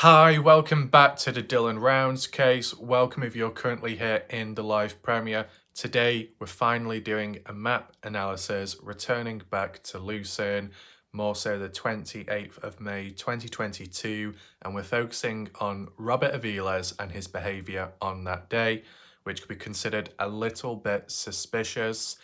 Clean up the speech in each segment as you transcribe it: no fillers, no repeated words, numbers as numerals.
Hi, welcome back to the Dylan Rounds case. Welcome if you're currently here in the live premiere. Today, we're finally doing a map analysis, returning back to Lucin, more so the 28th of May 2022, and we're focusing on Robert Aviles and his behaviour on that day, which could be considered a little bit suspicious.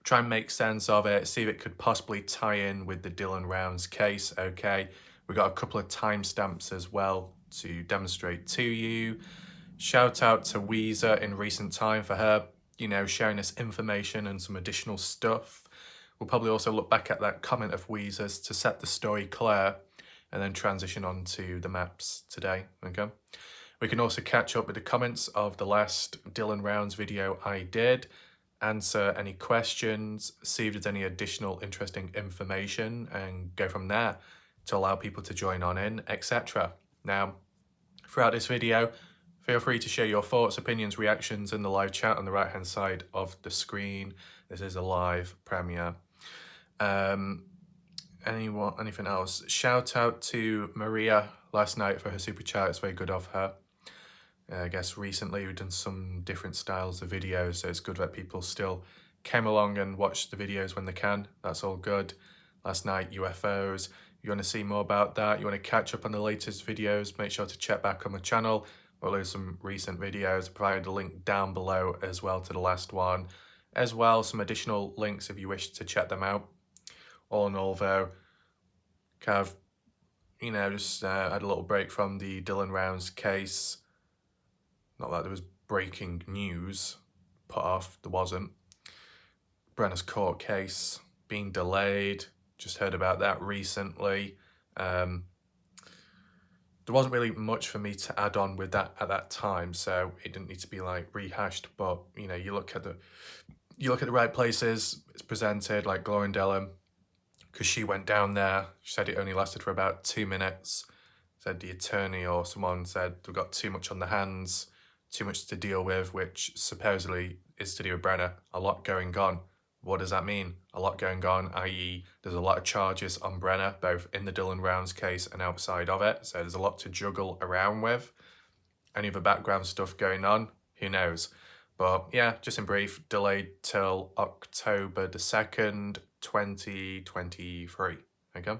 Try and make sense of it, see if it could possibly tie in with the Dylan Rounds case, okay? We got a couple of timestamps as well to demonstrate to you. Shout out to Weezer in recent time for her, sharing us information and some additional stuff. We'll probably also look back at that comment of Weezer's to set the story clear and then transition on to the maps today, okay? We can also catch up with the comments of the last Dylan Rounds video I did, answer any questions, see if there's any additional interesting information, and go from there to allow people to join on in, etc. Now, throughout this video, feel free to share your thoughts, opinions, reactions in the live chat on the right hand side of the screen. This is a live premiere. Anything else? Shout out to Maria last night for her super chat. It's very good of her. I guess recently we've done some different styles of videos, so it's good that people still came along and watched the videos when they can. That's all good. Last night, UFOs. You want to see more about that, you want to catch up on the latest videos, make sure to check back on my channel. We'll do some recent videos. I provided a link down below as well to the last one. As well, some additional links if you wish to check them out. All in all though, kind of, just had a little break from the Dylan Rounds case. Not that there was breaking news put off, there wasn't. Brenner's court case being delayed. Just heard about that recently. There wasn't really much for me to add on with that at that time, so it didn't need to be like rehashed. But you look at the right places. It's presented like Glorindellum, because she went down there. She said it only lasted for about 2 minutes. Said the attorney or someone said they've got too much on their hands, too much to deal with, which supposedly is to do with Brenner. A lot going on. What does that mean? A lot going on, i.e. there's a lot of charges on Brenner, both in the Dylan Rounds case and outside of it. So there's a lot to juggle around with. Any other background stuff going on? Who knows? But yeah, just in brief, delayed till October the 2nd, 2023. Okay.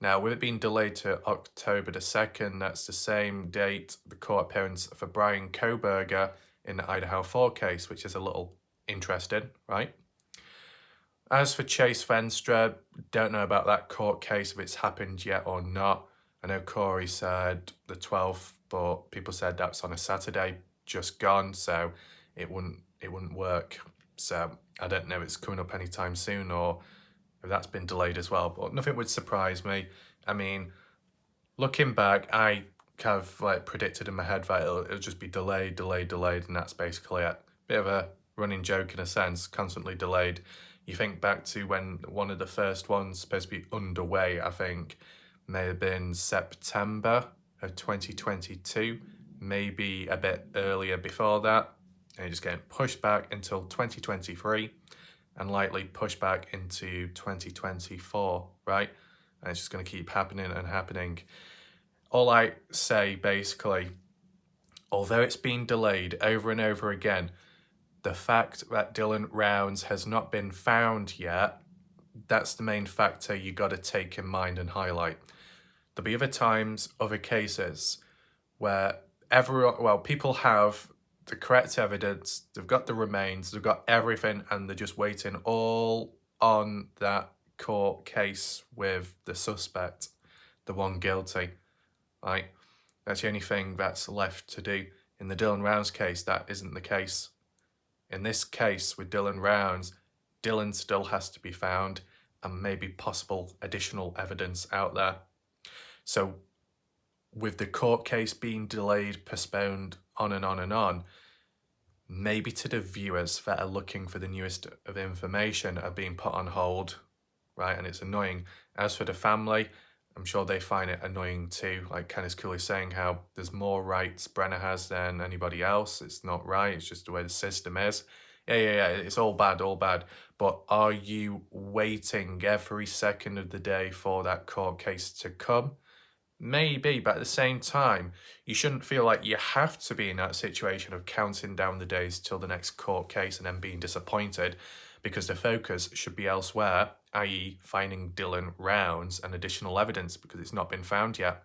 Now, with it being delayed to October the 2nd, that's the same date the court appearance for Brian Koberger in the Idaho 4 case, which is a little interesting, right? As for Chase Venstra, don't know about that court case, if it's happened yet or not. I know Corey said the 12th, but people said that's on a Saturday, just gone, so it wouldn't work. So I don't know if it's coming up anytime soon or if that's been delayed as well, but nothing would surprise me. I mean, looking back, I kind of like predicted in my head that it'll just be delayed, and that's basically it. Bit of a running joke in a sense, constantly delayed. You think back to when one of the first ones supposed to be underway, I think, may have been September of 2022, maybe a bit earlier before that, and just getting pushed back until 2023 and likely pushed back into 2024, right? And it's just going to keep happening and happening. All I say basically, although it's been delayed over and over again, the fact that Dylan Rounds has not been found yet, that's the main factor you got to take in mind and highlight. There'll be other times, other cases where people have the correct evidence, they've got the remains, they've got everything, and they're just waiting all on that court case with the suspect, the one guilty, right? That's the only thing that's left to do. In the Dylan Rounds case, that isn't the case. In this case with Dylan Rounds, Dylan still has to be found and maybe possible additional evidence out there. So with the court case being delayed, postponed, on and on and on, maybe to the viewers that are looking for the newest of information are being put on hold, right? And it's annoying. As for the family, I'm sure they find it annoying too. Like Kenneth Cooley saying how there's more rights Brenner has than anybody else. It's not right. It's just the way the system is. Yeah. It's all bad. But are you waiting every second of the day for that court case to come? Maybe, but at the same time, you shouldn't feel like you have to be in that situation of counting down the days till the next court case and then being disappointed, because the focus should be elsewhere, i.e. finding Dylan Rounds and additional evidence, because it's not been found yet.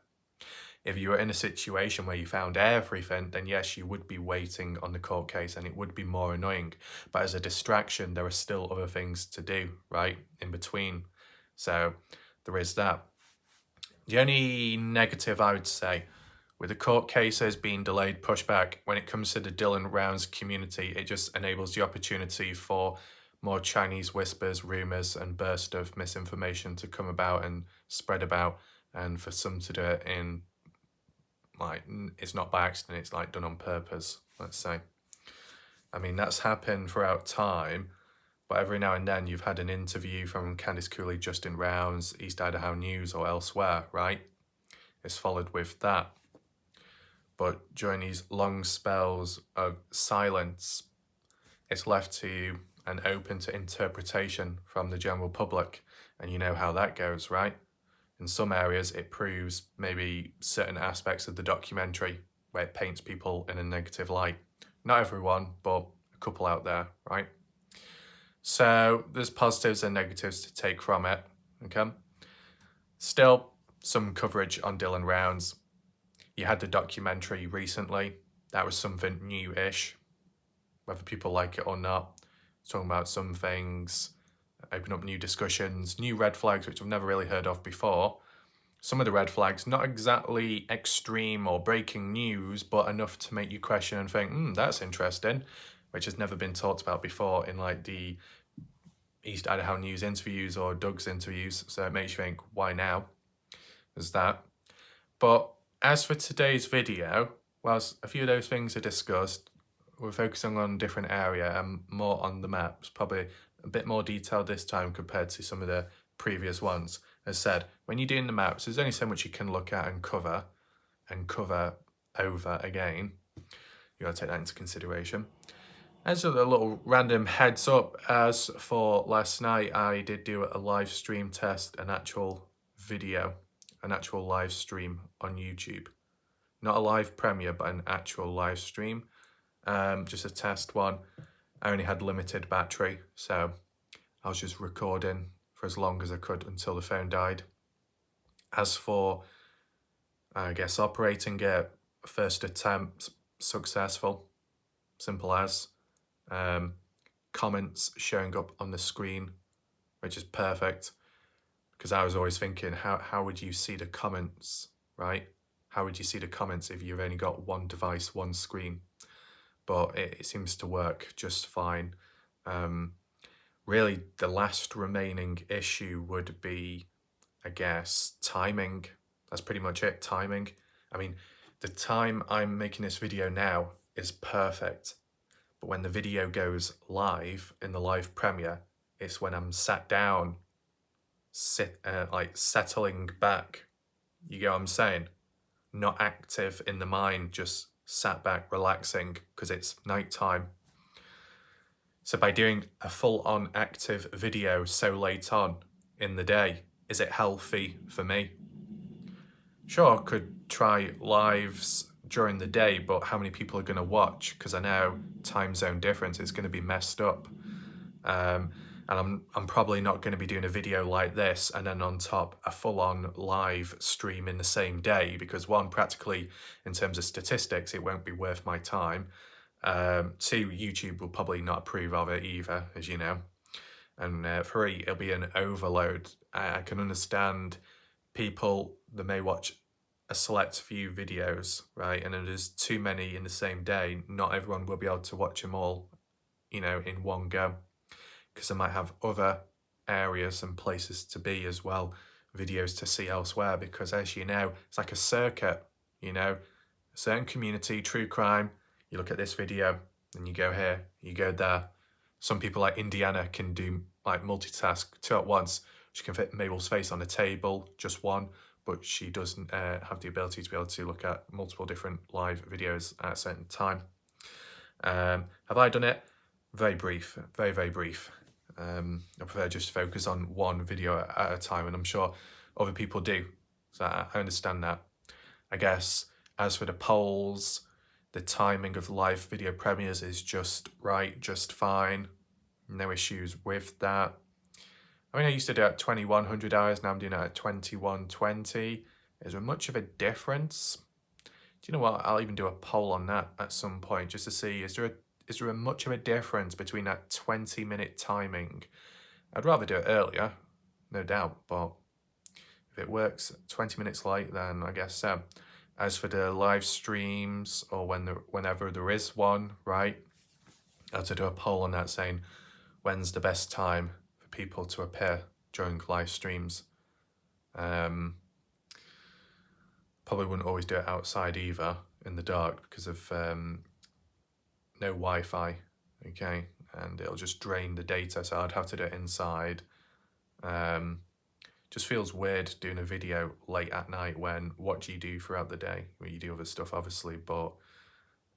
If you were in a situation where you found everything, then yes, you would be waiting on the court case and it would be more annoying. But as a distraction, there are still other things to do, right, in between. So there is that. The only negative I would say, with the court cases being delayed, pushed back, when it comes to the Dylan Rounds community, it just enables the opportunity for more Chinese whispers, rumours and burst of misinformation to come about and spread about, and for some to do it in, like, it's not by accident, it's like done on purpose, let's say. I mean, that's happened throughout time, but every now and then you've had an interview from Candice Cooley, Justin Rounds, East Idaho News or elsewhere, right? It's followed with that. But during these long spells of silence, it's left to and open to interpretation from the general public. And you know how that goes, right? In some areas, it proves maybe certain aspects of the documentary where it paints people in a negative light. Not everyone, but a couple out there, right? So there's positives and negatives to take from it, okay? Still, some coverage on Dylan Rounds. You had the documentary recently. That was something new-ish, whether people like it or not. It's talking about some things, open up new discussions, new red flags, which I've never really heard of before. Some of the red flags, not exactly extreme or breaking news, but enough to make you question and think, that's interesting, which has never been talked about before in like the East Idaho News interviews or Doug's interviews. So it makes you think, why now? There's that. But as for today's video, whilst a few of those things are discussed, we're focusing on a different area and more on the maps, probably a bit more detailed this time compared to some of the previous ones. As said, when you're doing the maps, there's only so much you can look at and cover over again. You gotta take that into consideration. As a little random heads up, as for last night, I did do a live stream test, an actual video, an actual live stream on YouTube. Not a live premiere, but an actual live stream. Just a test one. I only had limited battery, so I was just recording for as long as I could until the phone died. As for, I guess, operating it, first attempt, successful. Simple as. Comments showing up on the screen, which is perfect, because I was always thinking, how would you see the comments, right? How would you see the comments if you've only got one device, one screen? But it seems to work just fine. Really, the last remaining issue would be, I guess, timing. That's pretty much it, timing. I mean, the time I'm making this video now is perfect. But when the video goes live in the live premiere, it's when I'm sat down, like settling back. You get what I'm saying? Not active in the mind, just sat back, relaxing, because it's nighttime. So by doing a full-on active video so late on in the day, is it healthy for me? Sure, I could try lives during the day, but how many people are going to watch? Because I know time zone difference is going to be messed up. And I'm probably not going to be doing a video like this and then on top a full-on live stream in the same day, because one, practically in terms of statistics, it won't be worth my time. Two, YouTube will probably not approve of it either, as you know. And three, it'll be an overload. I can understand people that may watch a select few videos, right? And if there's too many in the same day, not everyone will be able to watch them all, in one go. Because I might have other areas and places to be as well, videos to see elsewhere, because as you know, it's like a circuit, a certain community, true crime, you look at this video, and you go here, you go there. Some people like Indiana can do like multitask, two at once. She can fit Mabel's face on a table, just one, but she doesn't have the ability to be able to look at multiple different live videos at a certain time. Have I done it? Very brief, very, very brief. I prefer just to focus on one video at a time, and I'm sure other people do. So I understand that. I guess as for the polls, the timing of live video premieres is just right, just fine. No issues with that. I mean, I used to do it at 2100 hours, now I'm doing it at 2120. Is there much of a difference? Do you know what? I'll even do a poll on that at some point just to see, is there a much of a difference between that 20-minute timing? I'd rather do it earlier, no doubt, but if it works 20 minutes late, then I guess so. As for the live streams, or whenever there is one, right? I had to do a poll on that saying, when's the best time for people to appear during live streams? Probably wouldn't always do it outside either, in the dark, because of no Wi-Fi, okay? And it'll just drain the data, so I'd have to do it inside. Just feels weird doing a video late at night when what do you do throughout the day? Well, you do other stuff, obviously, but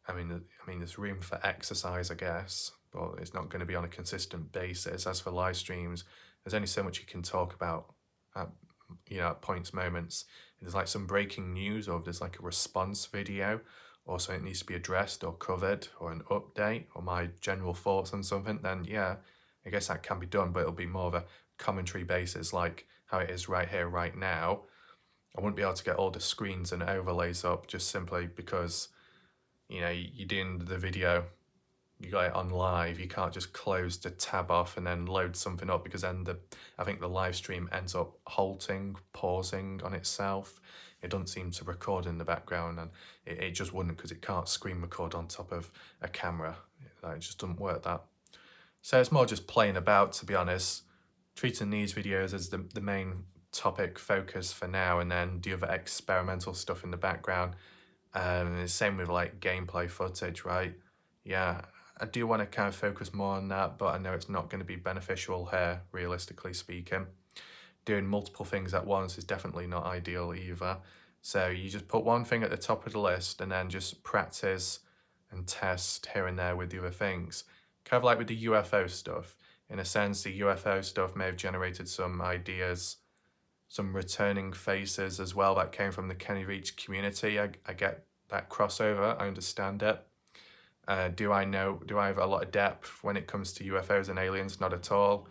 I mean, there's room for exercise, I guess, but it's not going to be on a consistent basis. As for live streams, there's only so much you can talk about at, at points, moments. If there's like some breaking news, or if there's like a response video, or something needs to be addressed or covered, or an update, or my general thoughts on something, then yeah, I guess that can be done, but it'll be more of a commentary basis, like how it is right here, right now. I wouldn't be able to get all the screens and overlays up just simply because you're doing the video, you got it on live, you can't just close the tab off and then load something up, because then I think the live stream ends up halting, pausing on itself. It doesn't seem to record in the background, and it just wouldn't, because it can't screen record on top of a camera. It just doesn't work that. So it's more just playing about, to be honest, treating these videos as the main topic focus for now, and then the other experimental stuff in the background. The same with like gameplay footage, right? Yeah, I do want to kind of focus more on that, but I know it's not going to be beneficial here, realistically speaking. Doing multiple things at once is definitely not ideal either. So you just put one thing at the top of the list and then just practice and test here and there with the other things. Kind of like with the UFO stuff. In a sense, the UFO stuff may have generated some ideas, some returning faces as well that came from the Kenny Reach community. I get that crossover, I understand it. Do I have a lot of depth when it comes to UFOs and aliens? Not at all.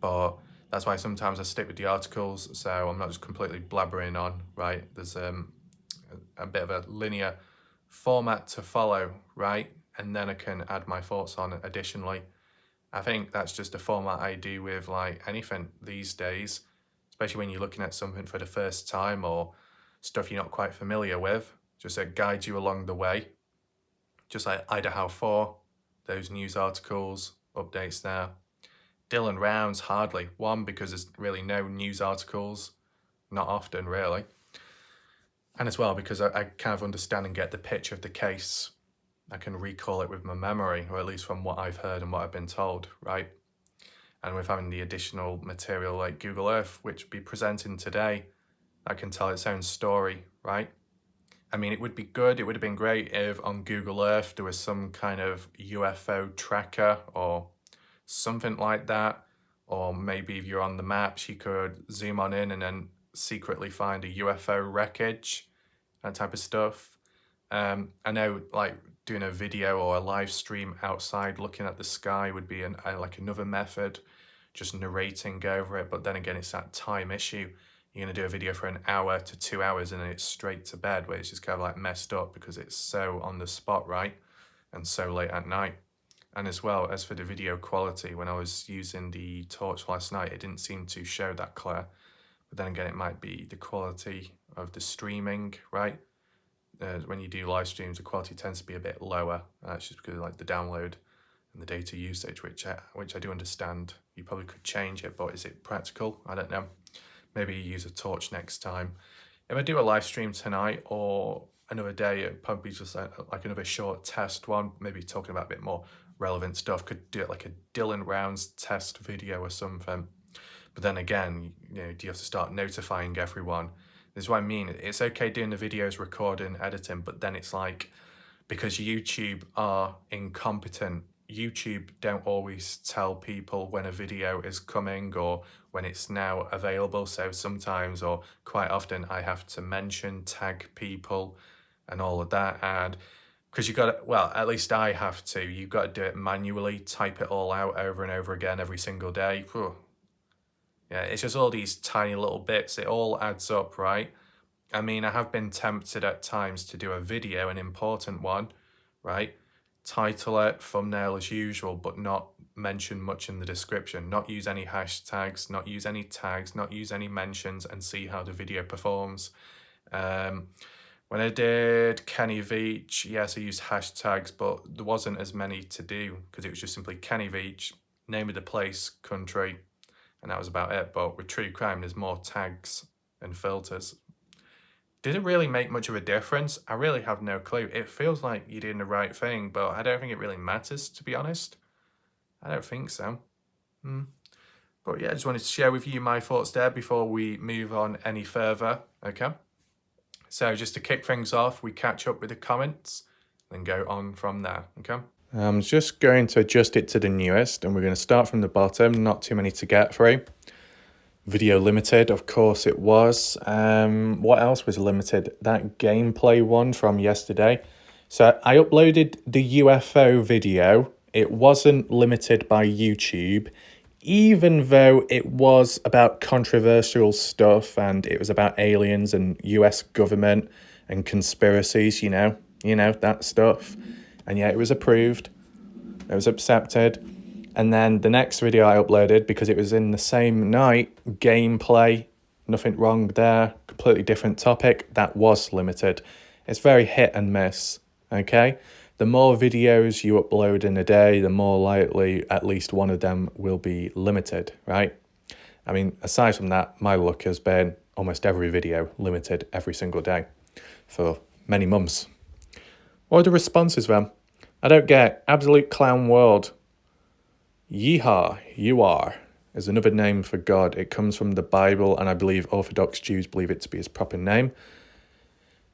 But that's why sometimes I stick with the articles, so I'm not just completely blabbering on, right? There's a bit of a linear format to follow, right? And then I can add my thoughts on it additionally. I think that's just a format I do with like anything these days, especially when you're looking at something for the first time or stuff you're not quite familiar with, just to guide you along the way. Just like Idaho 4, those news articles, updates there. Dylan Rounds, hardly. One, because there's really no news articles, not often really. And as well, because I kind of understand and get the picture of the case. I can recall it with my memory, or at least from what I've heard and what I've been told, right? And with having the additional material like Google Earth, which will be presenting today, that can tell its own story, right? I mean, it would be good, it would have been great if on Google Earth there was some kind of UFO tracker or something like that. Or maybe if you're on the maps, you could zoom on in and then secretly find a UFO wreckage, that type of stuff. I know like doing a video or a live stream outside looking at the sky would be like another method, just narrating over it. But then again, it's that time issue. You're going to do a video for an hour to 2 hours and then it's straight to bed, where it's just kind of like messed up because it's so on the spot, right? And so late at night. And as well, as for the video quality, when I was using the torch last night, it didn't seem to show that clear. But then again, it might be the quality of the streaming, right? When you do live streams, the quality tends to be a bit lower. That's just because of like the download and the data usage, which I do understand. You probably could change it, but is it practical? I don't know. Maybe use a torch next time. If I do a live stream tonight or another day, it'd probably be just like another short test one, maybe talking about a bit more relevant stuff. Could do it like a Dylan Rounds test video or something. But then again, do you have to start notifying everyone? This is what I mean. It's okay doing the videos, recording, editing, but then it's like, because YouTube are incompetent YouTube don't always tell people when a video is coming or when it's now available. So sometimes, or quite often, I have to mention, tag people and all of that. And because you got to, well, at least I have to, you've got to do it manually, type it all out over and over again every single day. Whew. Yeah, it's just all these tiny little bits. It all adds up, right? I mean, I have been tempted at times to do a video, an important one, right? Title it, thumbnail as usual, but not mention much in the description. Not use any hashtags, not use any tags, not use any mentions, and see how the video performs. When I did Kenny Veach, yes, I used hashtags, but there wasn't as many to do because it was just simply Kenny Veach, name of the place, country, and that was about it. But with true crime, there's more tags and filters. Did it really make much of a difference? I really have no clue. It feels like you're doing the right thing, but I don't think it really matters, to be honest. I don't think so. But yeah, I just wanted to share with you my thoughts there before we move on any further, okay? So just to kick things off, we catch up with the comments, then go on from there, okay? I'm just going to adjust it to the newest, and we're going to start from the bottom, not too many to get through. Video limited, of course it was. What else was limited? That gameplay one from yesterday. So I uploaded the UFO video. It wasn't limited by YouTube, even though it was about controversial stuff and it was about aliens and US government and conspiracies, you know, that stuff. And yeah, it was approved. It was accepted. And then the next video I uploaded, because it was in the same night, gameplay, nothing wrong there, completely different topic, that was limited. It's very hit and miss, okay? The more videos you upload in a day, the more likely at least one of them will be limited, right? I mean, aside from that, my luck has been almost every video limited every single day for many months. What are the responses then? I don't get absolute clown world. Yeehaw, you are, is another name for God. It comes from the Bible, and I believe Orthodox Jews believe it to be his proper name.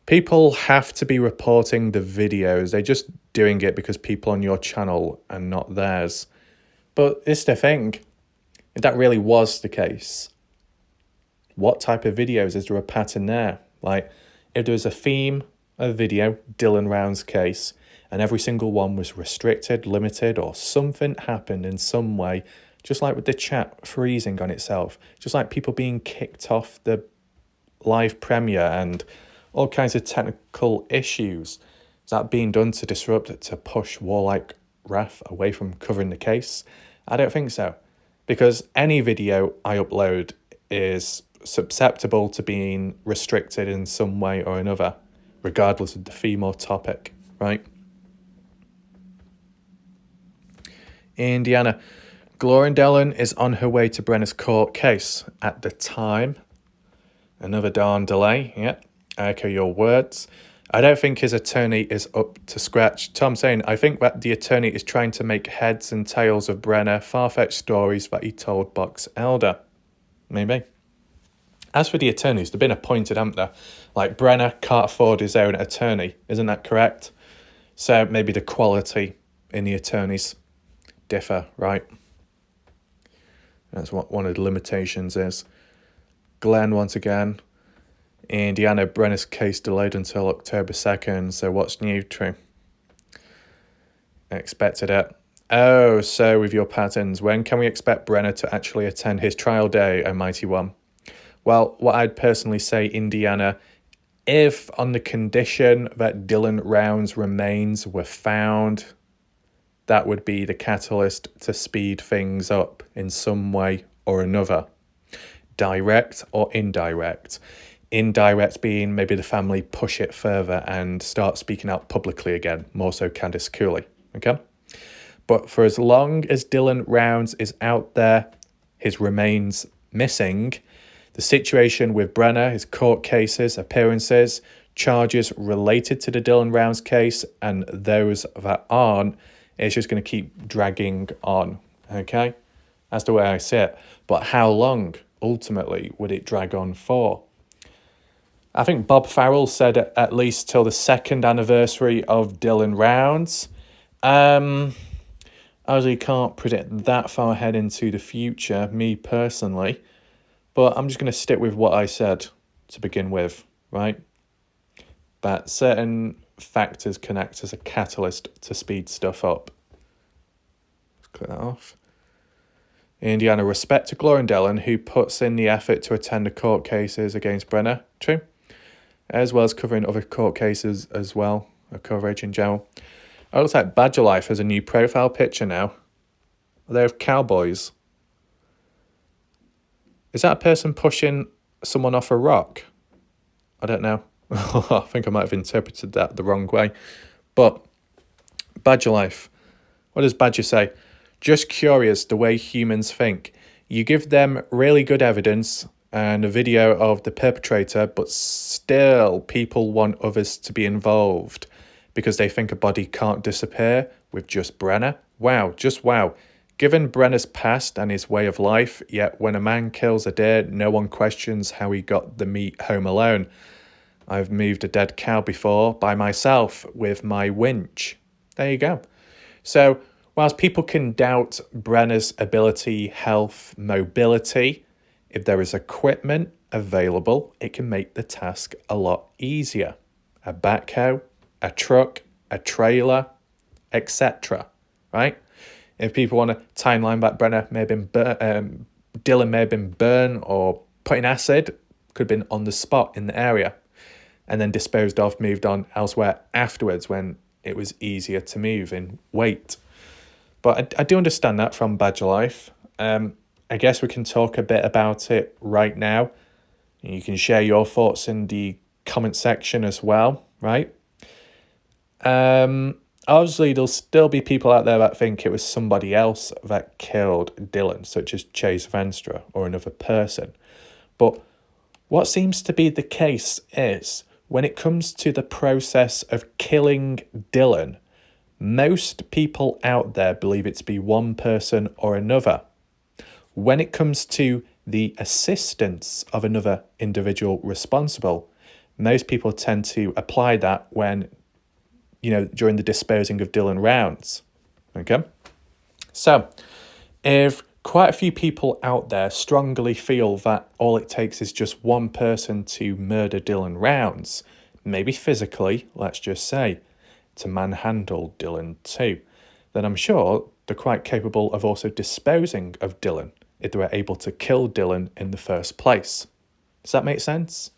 People have to be reporting the videos. They're just doing it because people on your channel and not theirs. But it's the thing. If that really was the case, what type of videos? Is there a pattern there? Like, if there was a theme of video, Dylan Round's case, and every single one was restricted, limited, or something happened in some way, just like with the chat freezing on itself, just like people being kicked off the live premiere and all kinds of technical issues. Is that being done to disrupt, to push warlike Wrath away from covering the case? I don't think so, because any video I upload is susceptible to being restricted in some way or another, regardless of the theme or topic, right? Indiana. Gloria Dellen is on her way to Brenner's court case at the time. Another darn delay, yeah. I echo your words. I don't think his attorney is up to scratch. Tom saying, I think that the attorney is trying to make heads and tails of Brenner, far-fetched stories that he told Box Elder. Maybe. As for the attorneys, they've been appointed, haven't they? Like, Brenner can't afford his own attorney. Isn't that correct? So maybe the quality in the attorneys differ, right? That's what one of the limitations is. Glenn, once again. Indiana, Brenner's case delayed until October 2nd, so what's new? True. Expected it. Oh, so with your patterns, when can we expect Brenner to actually attend his trial day, O Mighty One? Well, what I'd personally say, Indiana, if on the condition that Dylan Round's remains were found, that would be the catalyst to speed things up in some way or another. Direct or indirect. Indirect being maybe the family push it further and start speaking out publicly again, more so Candice Cooley, okay? But for as long as Dylan Rounds is out there, his remains missing, the situation with Brenner, his court cases, appearances, charges related to the Dylan Rounds case, and those that aren't, it's just going to keep dragging on, okay? That's the way I see it. But how long, ultimately, would it drag on for? I think Bob Farrell said at least till the 2nd anniversary of Dylan Rounds. Obviously, can't predict that far ahead into the future, me personally, but I'm just going to stick with what I said to begin with, right? That certain factors can act as a catalyst to speed stuff up. Let's click that off. Indiana, respect to Gloria Dillon, who puts in the effort to attend the court cases against Brenner. True. As well as covering other court cases as well, or coverage in general. It looks like Badger Life has a new profile picture now. They're of cowboys. Is that a person pushing someone off a rock? I don't know. I think I might have interpreted that the wrong way. But Badger Life. What does Badger say? Just curious the way humans think. You give them really good evidence and a video of the perpetrator, but still people want others to be involved because they think a body can't disappear with just Brenner. Wow, just wow. Given Brenner's past and his way of life, yet when a man kills a deer, no one questions how he got the meat home alone. I've moved a dead cow before by myself with my winch. There you go. So, whilst people can doubt Brenner's ability, health, mobility, if there is equipment available, it can make the task a lot easier. A backhoe, a truck, a trailer, etc. Right? If people want to timeline back, Brenner may have been Dillon may have been burned or put in acid, could have been on the spot in the area, and then disposed of, moved on elsewhere afterwards when it was easier to move in weight. But I do understand that from Badger Life. I guess we can talk a bit about it right now. You can share your thoughts in the comment section as well, right? Obviously, there'll still be people out there that think it was somebody else that killed Dillon, such as Chase Venstra or another person. But what seems to be the case is, when it comes to the process of killing Dillon, most people out there believe it to be one person or another. When it comes to the assistance of another individual responsible, most people tend to apply that when, during the disposing of Dillon rounds. Okay? So, if quite a few people out there strongly feel that all it takes is just one person to murder Dillon rounds, maybe physically, let's just say, to manhandle Dillon too, then I'm sure they're quite capable of also disposing of Dillon if they were able to kill Dillon in the first place. Does that make sense?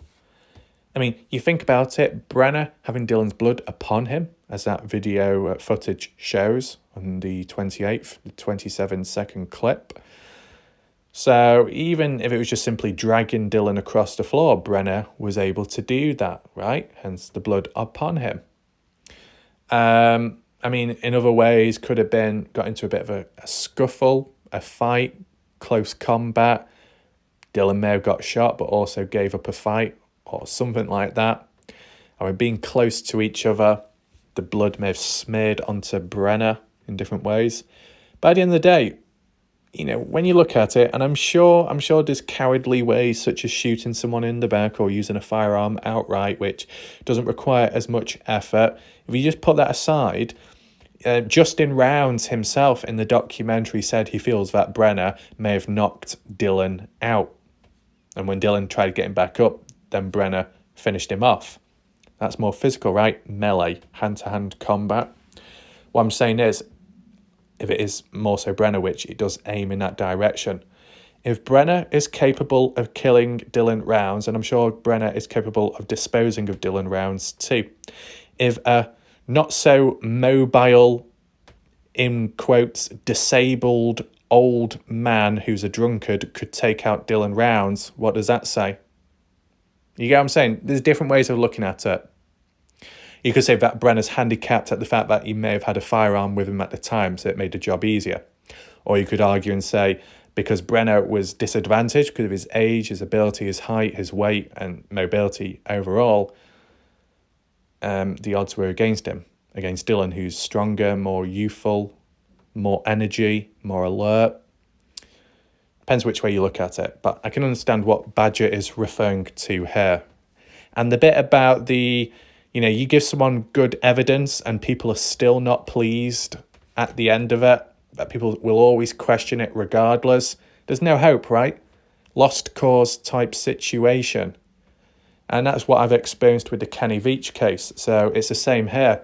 I mean, you think about it, Brenner having Dillon's blood upon him, as that video footage shows on the 28th, the 27-second clip. So even if it was just simply dragging Dillon across the floor, Brenner was able to do that, right? Hence the blood upon him. I mean, in other ways, could have got into a bit of a scuffle, a fight, close combat. Dillon may have got shot, but also gave up a fight or something like that. I mean, being close to each other, the blood may have smeared onto Brenner in different ways. But at the end of the day, when you look at it, and I'm sure there's cowardly ways such as shooting someone in the back or using a firearm outright, which doesn't require as much effort. If you just put that aside, Justin Rounds himself in the documentary said he feels that Brenner may have knocked Dillon out. And when Dillon tried getting back up, then Brenner finished him off. That's more physical, right? Melee, hand-to-hand combat. What I'm saying is, if it is more so Brenner, which it does aim in that direction, if Brenner is capable of killing Dillon rounds, and I'm sure Brenner is capable of disposing of Dillon rounds too, if a not so mobile, in quotes, disabled old man who's a drunkard could take out Dillon rounds, what does that say? You get what I'm saying? There's different ways of looking at it. You could say that Brenner's handicapped at the fact that he may have had a firearm with him at the time, so it made the job easier. Or you could argue and say, because Brenner was disadvantaged because of his age, his ability, his height, his weight, and mobility overall, the odds were against him, against Dillon, who's stronger, more youthful, more energy, more alert. Depends which way you look at it, but I can understand what Badger is referring to here. And the bit about you give someone good evidence and people are still not pleased at the end of it, that people will always question it regardless. There's no hope, right? Lost cause type situation. And that's what I've experienced with the Kenny Veach case. So it's the same here.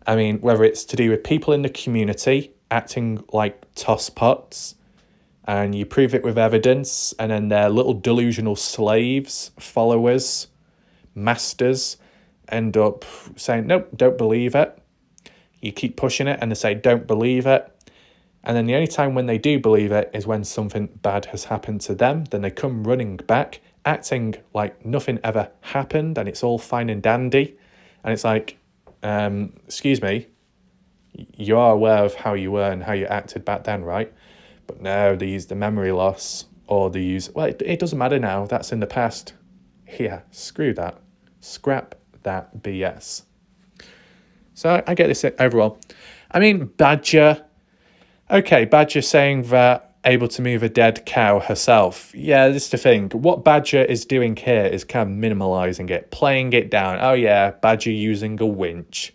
I mean, whether it's to do with people in the community acting like tosspots, and you prove it with evidence, and then their little delusional slaves, followers, masters, end up saying, nope, don't believe it. You keep pushing it, and they say, don't believe it. And then the only time when they do believe it is when something bad has happened to them. Then they come running back, acting like nothing ever happened, and it's all fine and dandy. And it's like, excuse me, you are aware of how you were and how you acted back then, right? But no, they use the memory loss, or they use, well, it doesn't matter now, that's in the past. Yeah, screw that. Scrap that BS. So I get this overall. I mean, Badger. Okay, Badger saying that able to move a dead cow herself. Yeah, this is the thing. What Badger is doing here is kind of minimalising it, playing it down. Oh yeah, Badger using a winch.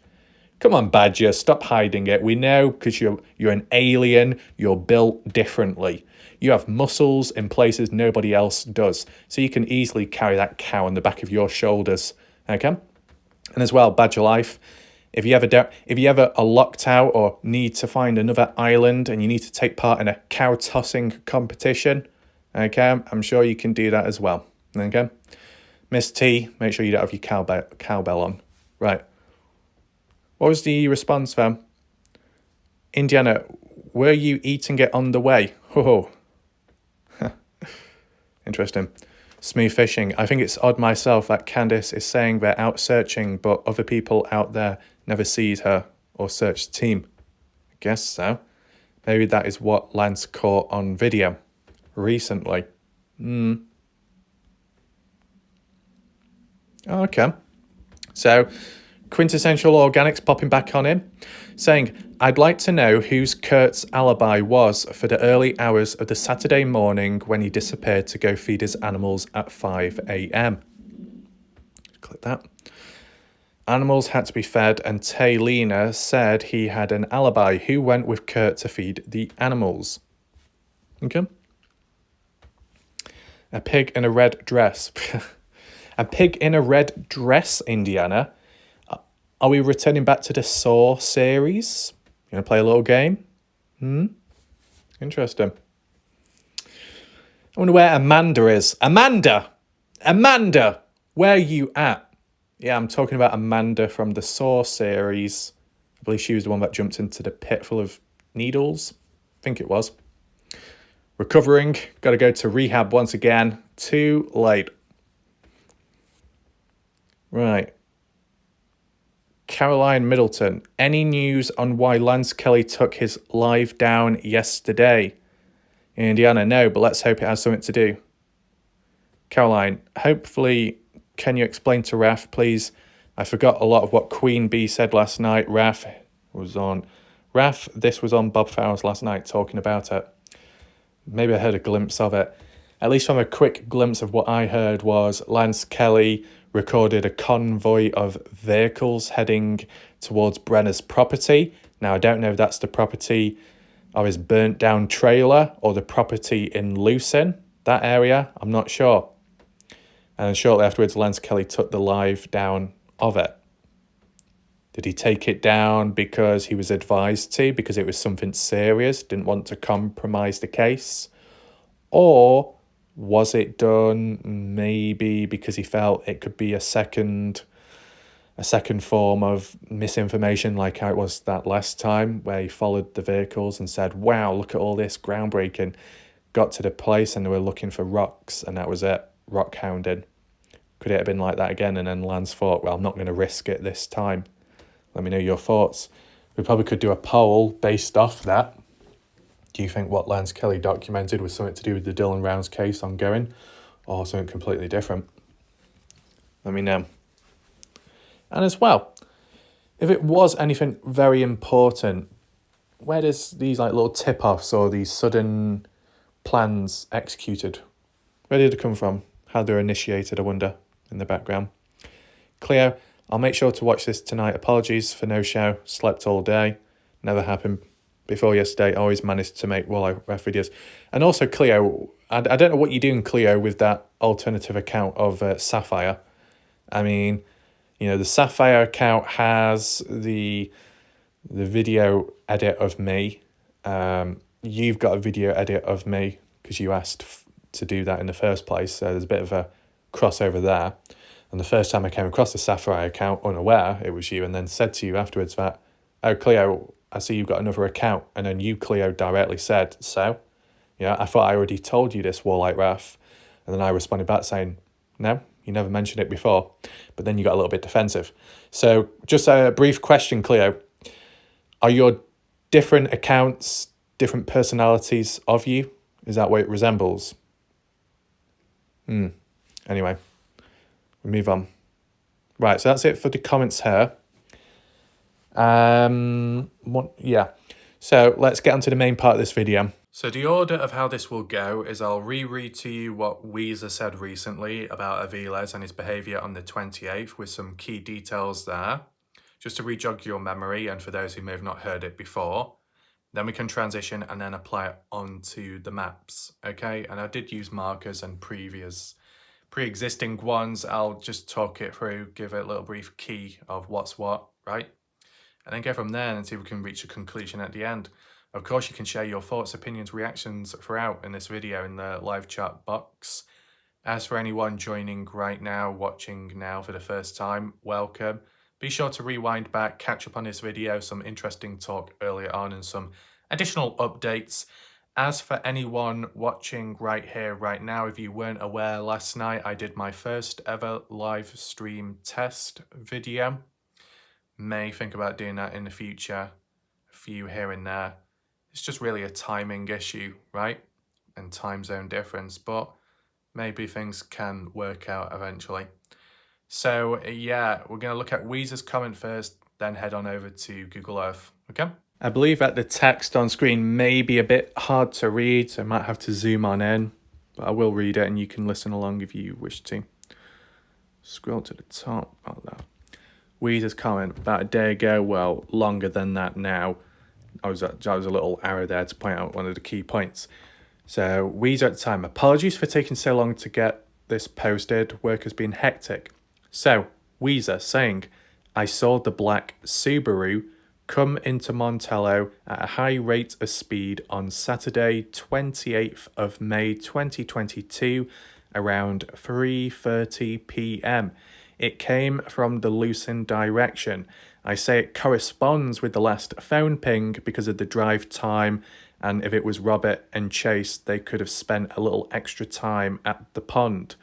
Come on, Badger, stop hiding it. We know because you're an alien, you're built differently. You have muscles in places nobody else does. So you can easily carry that cow on the back of your shoulders. Okay? And as well, Badger Life, if you ever are locked out or need to find another island and you need to take part in a cow tossing competition, okay, I'm sure you can do that as well. Okay? Miss T, make sure you don't have your cowbell on. Right. What was the response, fam? Indiana, were you eating it on the way? Oh, interesting. Smooth fishing. I think it's odd myself that Candice is saying they're out searching, but other people out there never sees her or search the team. I guess so. Maybe that is what Lance caught on video recently. Okay. So, Quintessential Organics popping back on him, saying, I'd like to know whose Kurt's alibi was for the early hours of the Saturday morning when he disappeared to go feed his animals at 5 a.m. Click that. Animals had to be fed, and Taylena said he had an alibi. Who went with Kurt to feed the animals? Okay. A pig in a red dress. A pig in a red dress, Indiana. Are we returning back to the Saw series? You want to play a little game? Interesting. I wonder where Amanda is. Amanda! Where are you at? Yeah, I'm talking about Amanda from the Saw series. I believe she was the one that jumped into the pit full of needles. I think it was. Recovering. Got to go to rehab once again. Too late. Right. Caroline Middleton, any news on why Lance Kelly took his live down yesterday? Indiana, no, but let's hope it has something to do. Caroline, hopefully, can you explain to Raf, please? I forgot a lot of what Queen Bee said last night. Raf, this was on Bob Farrell's last night talking about it. Maybe I heard a glimpse of it. At least from a quick glimpse of what I heard was Lance Kelly recorded a convoy of vehicles heading towards Brenner's property. Now, I don't know if that's the property of his burnt down trailer or the property in Lucin, that area. I'm not sure. And shortly afterwards, Lance Kelly took the live down of it. Did he take it down because he was advised to, because it was something serious, didn't want to compromise the case? Or was it done maybe because he felt it could be a second form of misinformation, like how it was that last time where he followed the vehicles and said, wow, look at all this groundbreaking. Got to the place and they were looking for rocks and that was it, rock hounding. Could it have been like that again? And then Lance thought, well, I'm not going to risk it this time. Let me know your thoughts. We probably could do a poll based off that. Do you think what Lance Kelly documented was something to do with the Dylan Rounds case ongoing or something completely different? Let me know. And as well, if it was anything very important, where does these like little tip-offs or these sudden plans executed, where did it come from? How they're initiated, I wonder, in the background. Cleo, I'll make sure to watch this tonight. Apologies for no show. Slept all day. Never happened before yesterday. I always managed to make walleye ref videos. And also Cleo, I don't know what you're doing, Cleo, with that alternative account of Sapphire. I mean, you know, the Sapphire account has the video edit of me. You've got a video edit of me because you asked to do that in the first place. So there's a bit of a crossover there. And the first time I came across the Sapphire account unaware, it was you, and then said to you afterwards that, oh, Cleo, I see you've got another account. And then you, Cleo, directly said, so? Yeah, I thought I already told you this, Warlight Ref. And then I responded back saying, no, you never mentioned it before. But then you got a little bit defensive. So just a brief question, Cleo. Are your different accounts different personalities of you? Is that what it resembles? Anyway, we move on. Right, so that's it for the comments here. Yeah. So let's get on to the main part of this video. So the order of how this will go is I'll reread to you what Weezer said recently about Aviles and his behaviour on the 28th with some key details there, just to re-jog your memory and for those who may have not heard it before. Then we can transition and then apply it onto the maps, okay? And I did use markers and pre-existing ones. I'll just talk it through, give it a little brief key of what's what, right? And then go from there and see if we can reach a conclusion at the end. Of course, you can share your thoughts, opinions, reactions throughout in this video in the live chat box. As for anyone joining right now, watching now for the first time, welcome. Be sure to rewind back, catch up on this video, some interesting talk earlier on and some additional updates. As for anyone watching right here, right now, if you weren't aware, last night I did my first ever live stream test video. May think about doing that in the future, a few here and there. It's just really a timing issue, right? And time zone difference, but maybe things can work out eventually. So yeah, we're going to look at Weezer's comment first, then head on over to Google Earth, okay? I believe that the text on screen may be a bit hard to read, so I might have to zoom on in, but I will read it and you can listen along if you wish to. Scroll to the top about that. Weezer's comment about a day ago, well, longer than that now. I was a little arrow there to point out one of the key points. So Weezer at the time, apologies for taking so long to get this posted. Work has been hectic. So Weezer saying, I saw the black Subaru come into Montello at a high rate of speed on Saturday, 28th of May 2022, around 3:30 p.m. It came from the lucin direction. I say it corresponds with the last phone ping because of the drive time, and if it was Robert and Chase, they could have spent a little extra time at the pond.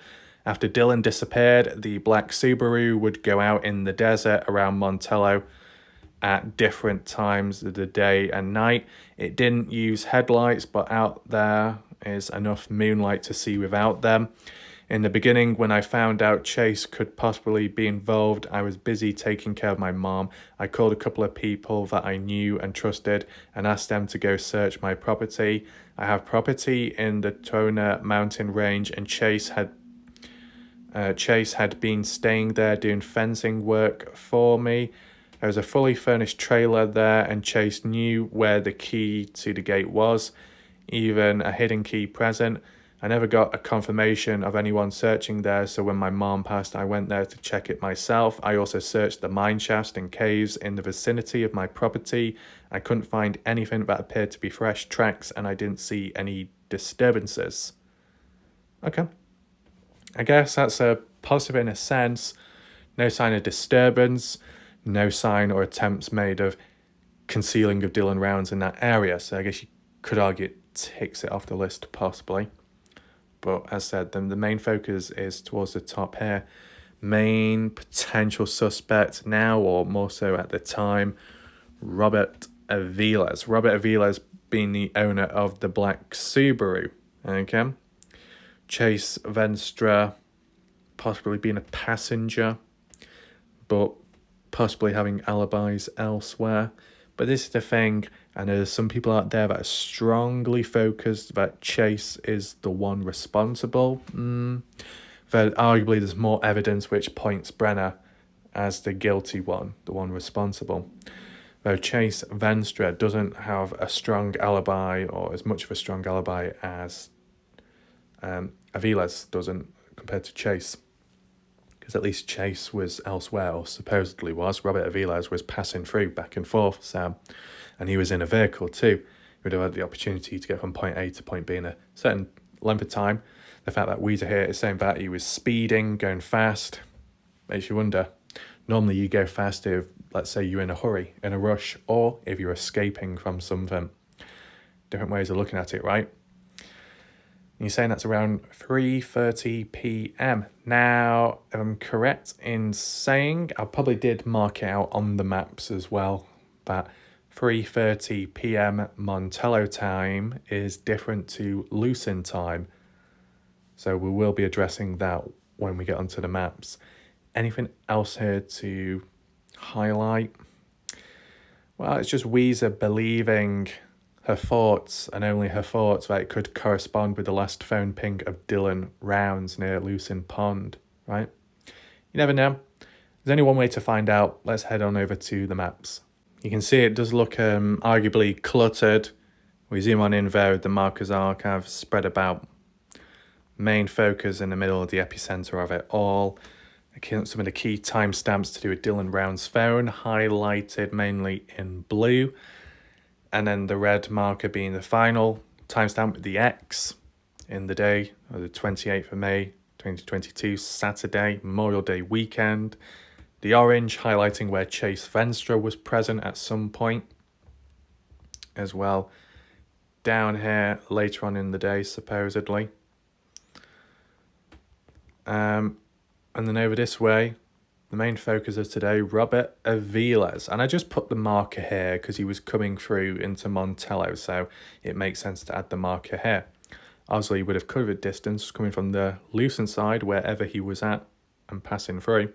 After Dylan disappeared, the black Subaru would go out in the desert around Montello at different times of the day and night. It didn't use headlights, but out there is enough moonlight to see without them. In the beginning, when I found out Chase could possibly be involved, I was busy taking care of my mom. I called a couple of people that I knew and trusted and asked them to go search my property. I have property in the Tona mountain range, and Chase had been staying there doing fencing work for me. There was a fully furnished trailer there, and Chase knew where the key to the gate was, even a hidden key present. I never got a confirmation of anyone searching there, so when my mom passed, I went there to check it myself. I also searched the mine shafts and caves in the vicinity of my property. I couldn't find anything that appeared to be fresh tracks, and I didn't see any disturbances. Okay. I guess that's a positive in a sense. No sign of disturbance, no sign or attempts made of concealing of Dylan rounds in that area. So I guess you could argue it ticks it off the list possibly. But as said, then the main focus is towards the top here. Main potential suspect now, or more so at the time, Robert Aviles. Robert Aviles being the owner of the black Subaru. Okay. Chase Venstra possibly being a passenger, but possibly having alibis elsewhere. But this is the thing, and there's some people out there that are strongly focused that Chase is the one responsible. But arguably there's more evidence which points Brenner as the guilty one, the one responsible. though Chase Venstre doesn't have a strong alibi, or as much of a strong alibi as Aviles doesn't compared to Chase. Because at least Chase was elsewhere, or supposedly was. Robert Aviles was passing through back and forth, so, and he was in a vehicle too. He would have had the opportunity to get from point A to point B in a certain length of time. The fact that Weezer here is saying that he was speeding, going fast, makes you wonder. Normally you go fast if, let's say, you're in a hurry, in a rush, or if you're escaping from something. Different ways of looking at it, right? You're saying that's around 3:30 p.m. Now, if I'm correct in saying, I probably did mark it out on the maps as well, that 3:30 p.m. Montello time is different to lucin time. So we will be addressing that when we get onto the maps. Anything else here to highlight? Well, it's just Weezer believing her thoughts, and only her thoughts, that it could correspond with the last phone ping of Dylan Rounds near Lucin Pond, right? You never know. There's only one way to find out. Let's head on over to the maps. You can see it does look arguably cluttered. We zoom on in there, the markers are kind of spread about. Main focus in the middle of the epicenter of it all. Some of the key timestamps to do with Dylan Round's phone, highlighted mainly in blue. And then the red marker being the final timestamp, the X, in the day of the 28th of May, 2022, Saturday, Memorial Day weekend. The orange highlighting where Chase Venstre was present at some point as well. Down here later on in the day, supposedly. And then over this way, the main focus of today, Robert Aviles. And I just put the marker here because he was coming through into Montello, so it makes sense to add the marker here. Obviously, he would have covered distance coming from the lucin side, wherever he was at, and passing through.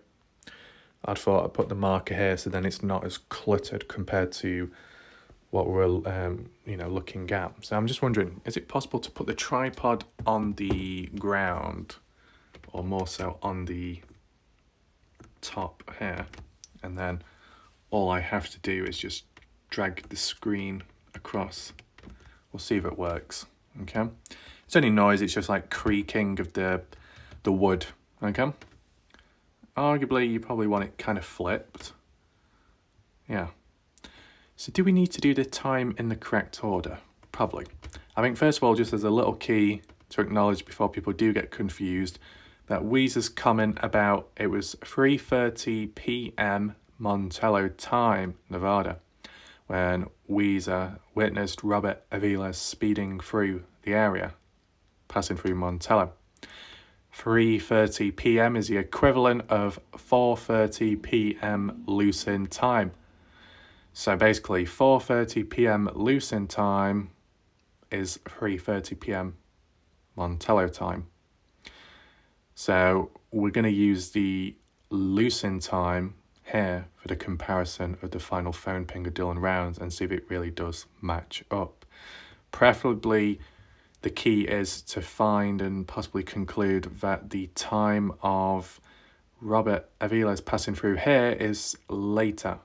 I'd thought I'd put the marker here so then it's not as cluttered compared to what we're looking at. So I'm just wondering, is it possible to put the tripod on the ground, or more so on the top here, and then all I have to do is just drag the screen across. We'll see if it works. Okay, it's only noise, it's just like creaking of the wood. Okay, arguably you probably want it kind of flipped. Yeah, so do we need to do the time in the correct order? Probably. I think first of all, just as a little key to acknowledge before people do get confused, that Weezer's comment about it was 3:30 p.m. Montello time, Nevada, when Weezer witnessed Robert Aviles speeding through the area, passing through Montello. 3:30 p.m. is the equivalent of 4:30 p.m. lucin time. So basically 4:30 p.m. lucin time is 3:30 p.m. Montello time. So we're going to use the lucin time here for the comparison of the final phone ping of Dylan Rounds and see if it really does match up. Preferably, the key is to find and possibly conclude that the time of Robert Aviles passing through here is later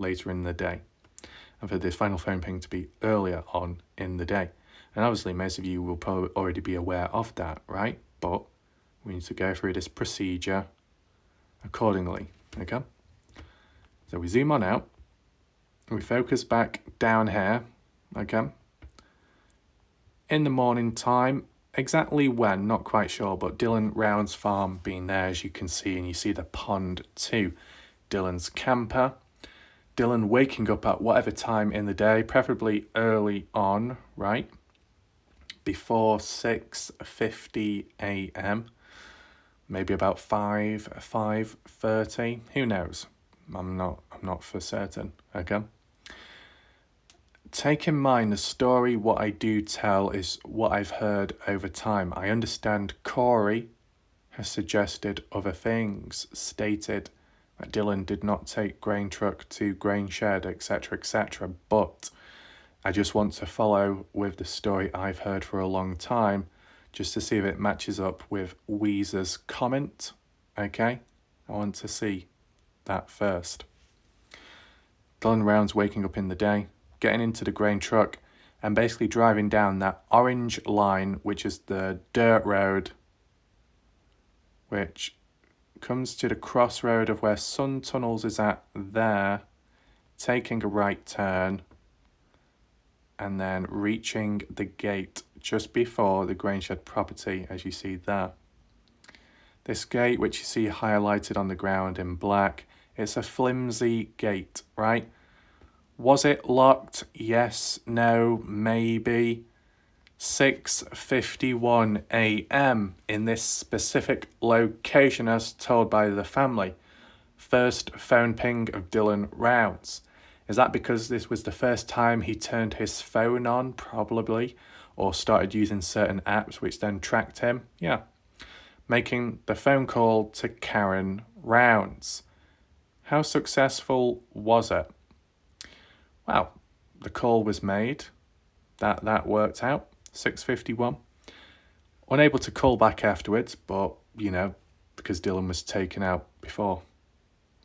in the day. And for this final phone ping to be earlier on in the day. And obviously, most of you will probably already be aware of that, right? But we need to go through this procedure accordingly, okay? So we zoom on out. We focus back down here, okay? In the morning time, exactly when, not quite sure, but Dylan Round's farm being there, as you can see, and you see the pond too. Dylan's camper. Dylan waking up at whatever time in the day, preferably early on, right? Before 6:50 a.m. Maybe about 5:30. Who knows? I'm not for certain. Okay. Take in mind the story. What I do tell is what I've heard over time. I understand Corey has suggested other things, stated that Dylan did not take grain truck to grain shed, etc., etc. But I just want to follow with the story I've heard for a long time, just to see if it matches up with Weezer's comment, okay? I want to see that first. Dylan Rounds waking up in the day, getting into the grain truck, and basically driving down that orange line, which is the dirt road, which comes to the crossroad of where Sun Tunnels is at there, taking a right turn, and then reaching the gate just before the grain shed property, as you see there. This gate, which you see highlighted on the ground in black, it's a flimsy gate, right? Was it locked? Yes, no, maybe. 6:51 a.m. in this specific location as told by the family. First phone ping of Dylan Rounds. Is that because this was the first time he turned his phone on? Probably. Or started using certain apps which then tracked him? Yeah. Making the phone call to Karen Rounds. How successful was it? Well, the call was made. That worked out. 6:51. Unable to call back afterwards, but, because Dylan was taken out before.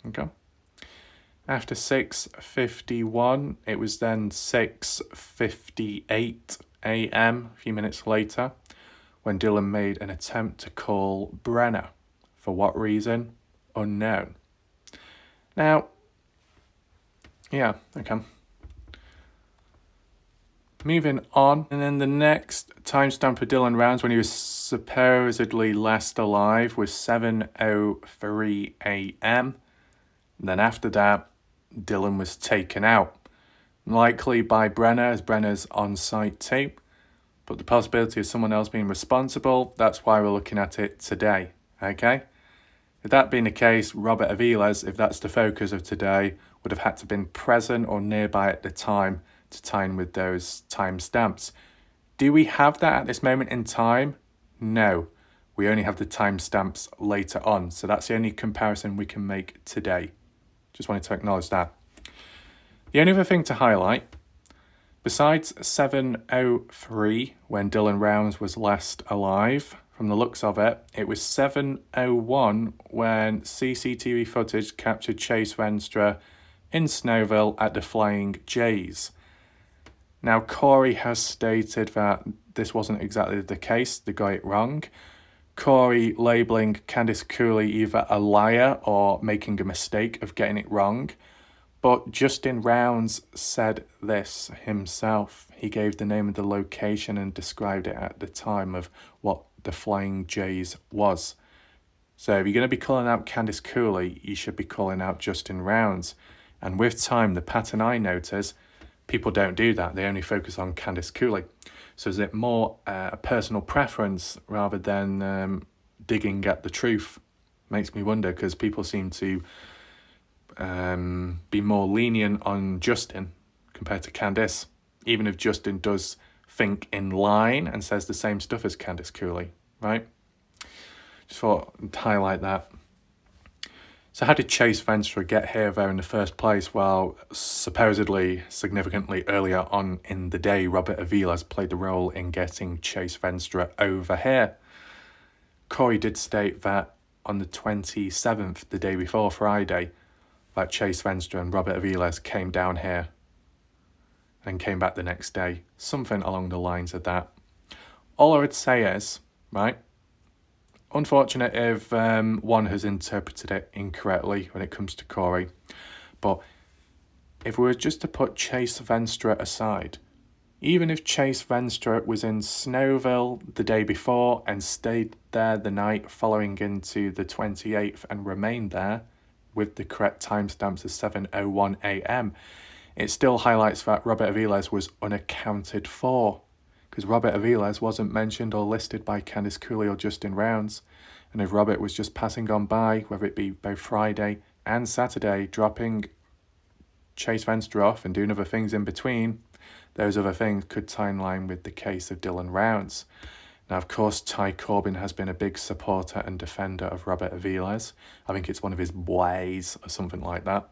Okay. After 6:51, it was then 6:58 a.m., a few minutes later, when Dylan made an attempt to call Brenna. For what reason? Unknown. Now, yeah, okay. Moving on, and then the next timestamp for Dylan Rounds when he was supposedly last alive was 7:03 a.m. And then after that, Dylan was taken out. Likely by Brenna, as Brenna's on site too. But the possibility of someone else being responsible, that's why we're looking at it today, okay? If that being the case, Robert Aviles, if that's the focus of today, would have had to have been present or nearby at the time to tie in with those timestamps. Do we have that at this moment in time? No. We only have the timestamps later on. So that's the only comparison we can make today. Just wanted to acknowledge that. The only other thing to highlight, besides 7:03 when Dylan Rounds was last alive, from the looks of it, it was 7:01 when CCTV footage captured Chase Venstra in Snowville at the Flying J's. Now, Corey has stated that this wasn't exactly the case. They got it wrong. Corey labelling Candice Cooley either a liar or making a mistake of getting it wrong. But Justin Rounds said this himself. He gave the name of the location and described it at the time of what the Flying J's was. So if you're going to be calling out Candice Cooley, you should be calling out Justin Rounds. And with time, the pattern I notice, people don't do that. They only focus on Candice Cooley. So is it more a personal preference rather than digging at the truth? Makes me wonder, because people seem to be more lenient on Justin compared to Candice, even if Justin does think in line and says the same stuff as Candice Cooley, right? Just thought I'd highlight that. So how did Chase Venstra get here though in the first place? Well, supposedly significantly earlier on in the day, Robert Aviles played the role in getting Chase Venstra over here. Corey did state that on the 27th, the day before Friday, that Chase Venstra and Robert Aviles came down here and came back the next day. Something along the lines of that. All I would say is, right, unfortunate if one has interpreted it incorrectly when it comes to Corey. But if we were just to put Chase Venstra aside, even if Chase Venstra was in Snowville the day before and stayed there the night following into the 28th and remained there with the correct timestamps of 7:01 a.m., it still highlights that Robert Aviles was unaccounted for, because Robert Aviles wasn't mentioned or listed by Candice Cooley or Justin Rounds. And if Robert was just passing on by, whether it be both Friday and Saturday, dropping Chase Venstra off and doing other things in between, those other things could tie in line with the case of Dylan Rounds. Now, of course, Ty Corbin has been a big supporter and defender of Robert Aviles. I think it's one of his ways or something like that.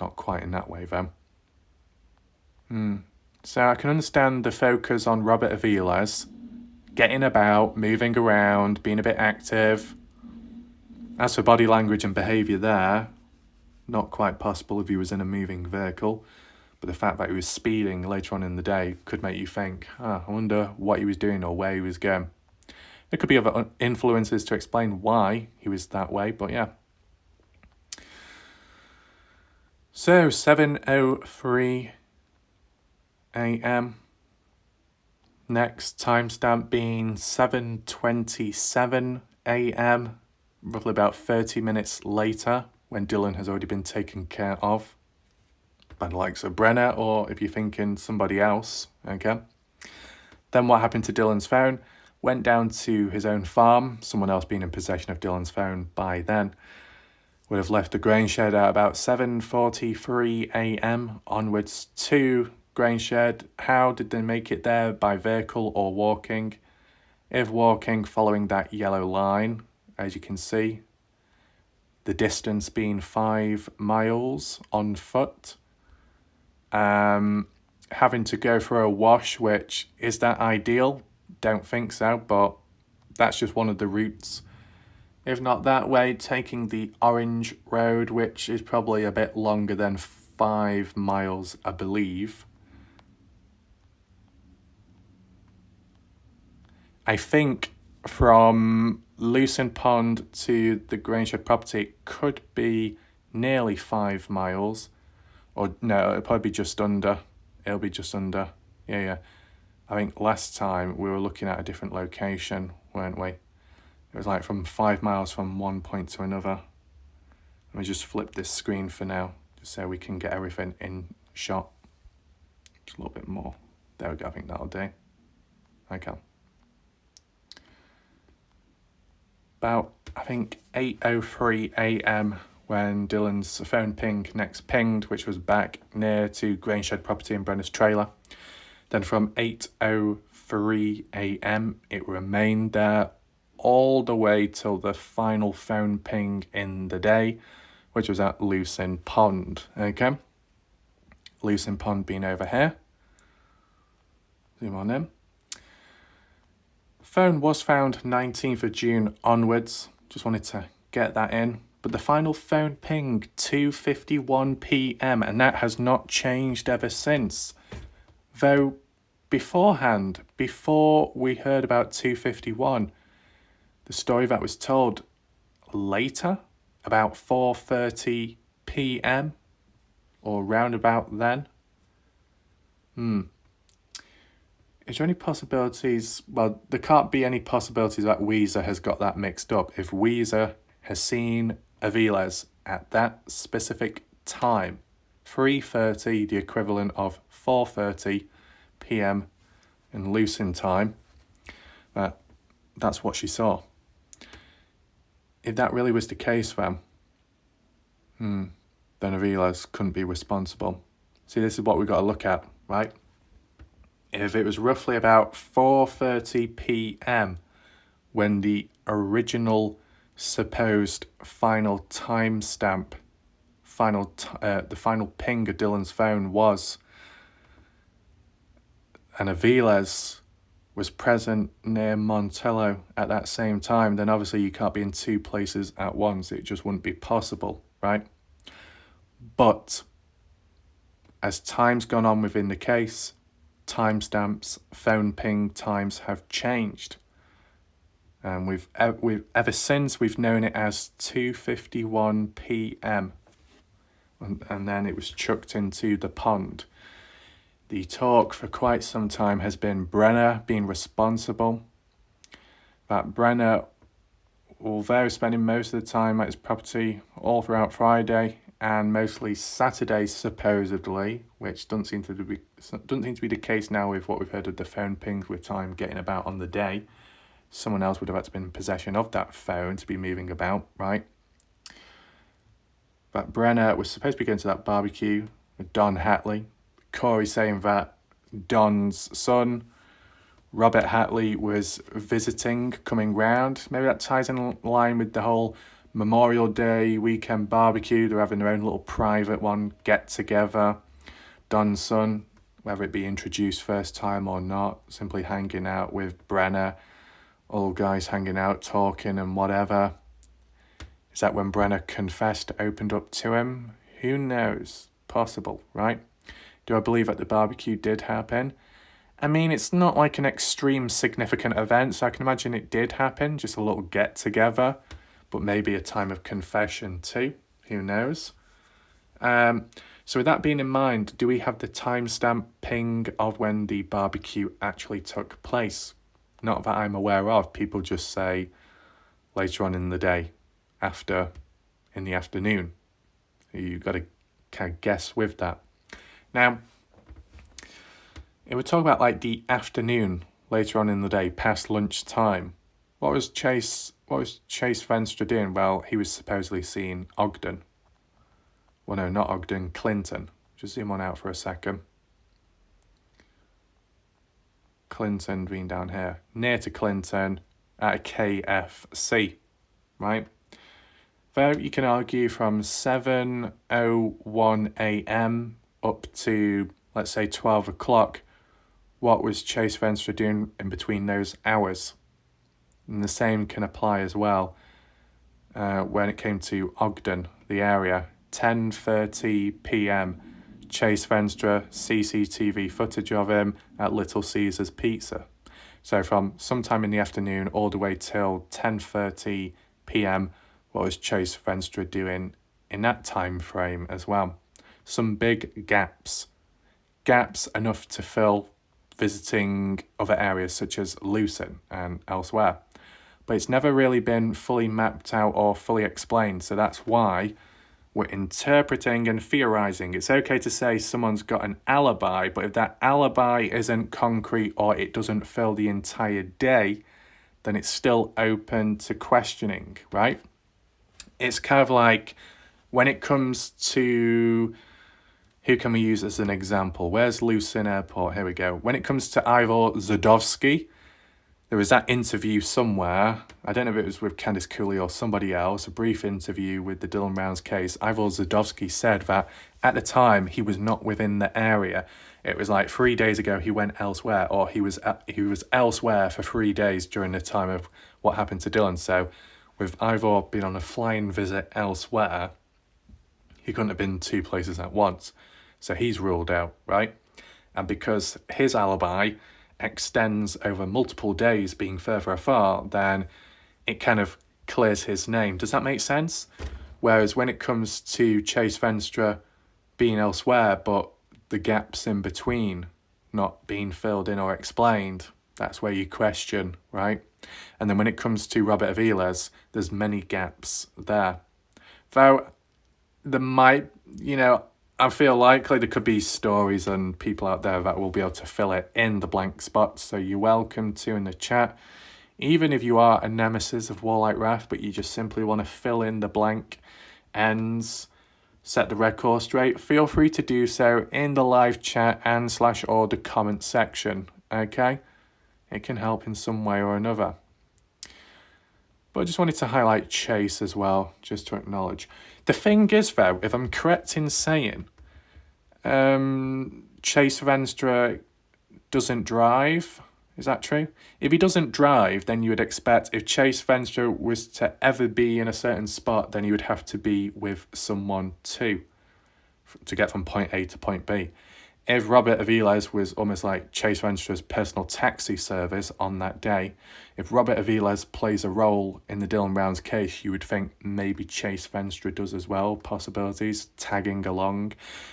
Not quite in that way, though. So I can understand the focus on Robert Aviles, getting about, moving around, being a bit active. As for body language and behaviour there, not quite possible if he was in a moving vehicle, but the fact that he was speeding later on in the day could make you think, I wonder what he was doing or where he was going. There could be other influences to explain why he was that way, but yeah. So, 7:03 a.m. Next timestamp being 7:27 a.m., roughly about 30 minutes later, when Dylan has already been taken care of by the likes of Brenner, or if you're thinking somebody else, okay? Then what happened to Dylan's phone? Went down to his own farm, someone else being in possession of Dylan's phone by then. Would have left the grain shed at about 7:43 a.m. onwards to grain shed. How did they make it there? By vehicle or walking? If walking, following that yellow line, as you can see, the distance being 5 miles on foot. Having to go for a wash, which, is that ideal? Don't think so, but that's just one of the routes. If not that way, taking the orange road, which is probably a bit longer than 5 miles, I believe. I think from Lucin Pond to the Grangeshed property, it could be nearly 5 miles. Or no, it'll probably be just under. It'll be just under. Yeah. I think last time we were looking at a different location, weren't we? It was like from 5 miles from one point to another. Let me just flip this screen for now, just so we can get everything in shot. Just a little bit more. There we go, I think that'll do. Okay. About, I think, 8:03 a.m. when Dylan's phone next pinged, which was back near to Grangeshed property in Brenner's trailer. Then from 8:03 a.m. it remained there all the way till the final phone ping in the day, which was at Lucin Pond, okay? Lucin Pond being over here. Zoom on in. Phone was found 19th of June onwards. Just wanted to get that in. But the final phone ping, 2:51 p.m, and that has not changed ever since. Though beforehand, before we heard about 2:51, the story that was told later, about 4:30 p.m, or round about then. Is there any possibilities? Well, there can't be any possibilities that Weezer has got that mixed up. If Weezer has seen Aviles at that specific time, 3:30, the equivalent of 4:30 p.m. in Lucin time, that's what she saw. If that really was the case, then Aviles couldn't be responsible. See, this is what we've got to look at, right? If it was roughly about 4:30 p.m. when the original supposed final timestamp, the final ping of Dylan's phone was, and Aviles was present near Montello at that same time, then obviously you can't be in two places at once. It just wouldn't be possible, right? But as time's gone on within the case, timestamps, phone ping times have changed. And we've ever since we've known it as 2:51 p.m. And then it was chucked into the pond. The talk for quite some time has been Brenner being responsible. That Brenner, although spending most of the time at his property all throughout Friday and mostly Saturday supposedly, which doesn't seem to be the case now with what we've heard of the phone pings with time getting about on the day. Someone else would have had to be in possession of that phone to be moving about, right? But Brenner was supposed to be going to that barbecue with Don Hatley. Corey saying that Don's son, Robert Hatley, was visiting, coming round. Maybe that ties in line with the whole Memorial Day weekend barbecue. They're having their own little private one, get together. Don's son, whether it be introduced first time or not, simply hanging out with Brenner. All guys hanging out, talking and whatever. Is that when Brenna confessed, opened up to him? Who knows? Possible, right? Do I believe that the barbecue did happen? I mean, it's not like an extreme significant event, so I can imagine it did happen, just a little get-together, but maybe a time of confession too. Who knows? So with that being in mind, do we have the timestamp ping of when the barbecue actually took place? Not that I'm aware of. People just say later on in the day, in the afternoon. You've got to kind of guess with that. Now, it would talk about like the afternoon later on in the day, past lunchtime. What was Chase Venstre doing? Well, he was supposedly seeing Ogden. Well, no, not Ogden, Clinton. Just zoom on out for a second. Clinton being down here, near to Clinton at a KFC, right? There you can argue from 7:01 a.m. up to, let's say, 12 o'clock. What was Chase Venstre doing in between those hours? And the same can apply as well when it came to Ogden, the area. 10:30 p.m. Chase Venstre, CCTV footage of him at Little Caesars Pizza. So from sometime in the afternoon all the way till 10:30 p.m, what was Chase Venstre doing in that time frame as well? Some big gaps enough to fill visiting other areas such as Lucin and elsewhere. But it's never really been fully mapped out or fully explained, so that's why we're interpreting and theorizing. It's okay to say someone's got an alibi, but if that alibi isn't concrete or it doesn't fill the entire day, then it's still open to questioning, right? It's kind of like when it comes to, who can we use as an example? Where's Lucin Airport? Here we go. When it comes to Ivor Zadovsky, there was that interview somewhere, I don't know if it was with Candice Cooley or somebody else, a brief interview with the Dylan Rounds case. Ivor Zadovsky said that at the time he was not within the area. It was like 3 days ago he went elsewhere, or he was elsewhere for 3 days during the time of what happened to Dylan. So with Ivor being on a flying visit elsewhere, he couldn't have been two places at once. So he's ruled out, right? And because his alibi extends over multiple days being further afar, then it kind of clears his name. Does that make sense? Whereas when it comes to Chase Venstre being elsewhere, but the gaps in between not being filled in or explained, that's where you question, right? And then when it comes to Robert Aviles, there's many gaps there. Though there might, I feel likely there could be stories and people out there that will be able to fill it in the blank spots. So you're welcome to in the chat. Even if you are a nemesis of Warlike Wrath, but you just simply want to fill in the blank ends, set the record straight, feel free to do so in the live chat and /or the comment section, okay? It can help in some way or another. But I just wanted to highlight Chase as well, just to acknowledge. The thing is, though, if I'm correct in saying Chase Venstre doesn't drive, is that true? If he doesn't drive, then you would expect if Chase Venstre was to ever be in a certain spot, then he would have to be with someone too to get from point A to point B. If Robert Aviles was almost like Chase Venstre's personal taxi service on that day, if Robert Aviles plays a role in the Dylan Rounds case, you would think maybe Chase Venstre does as well, possibilities, tagging along.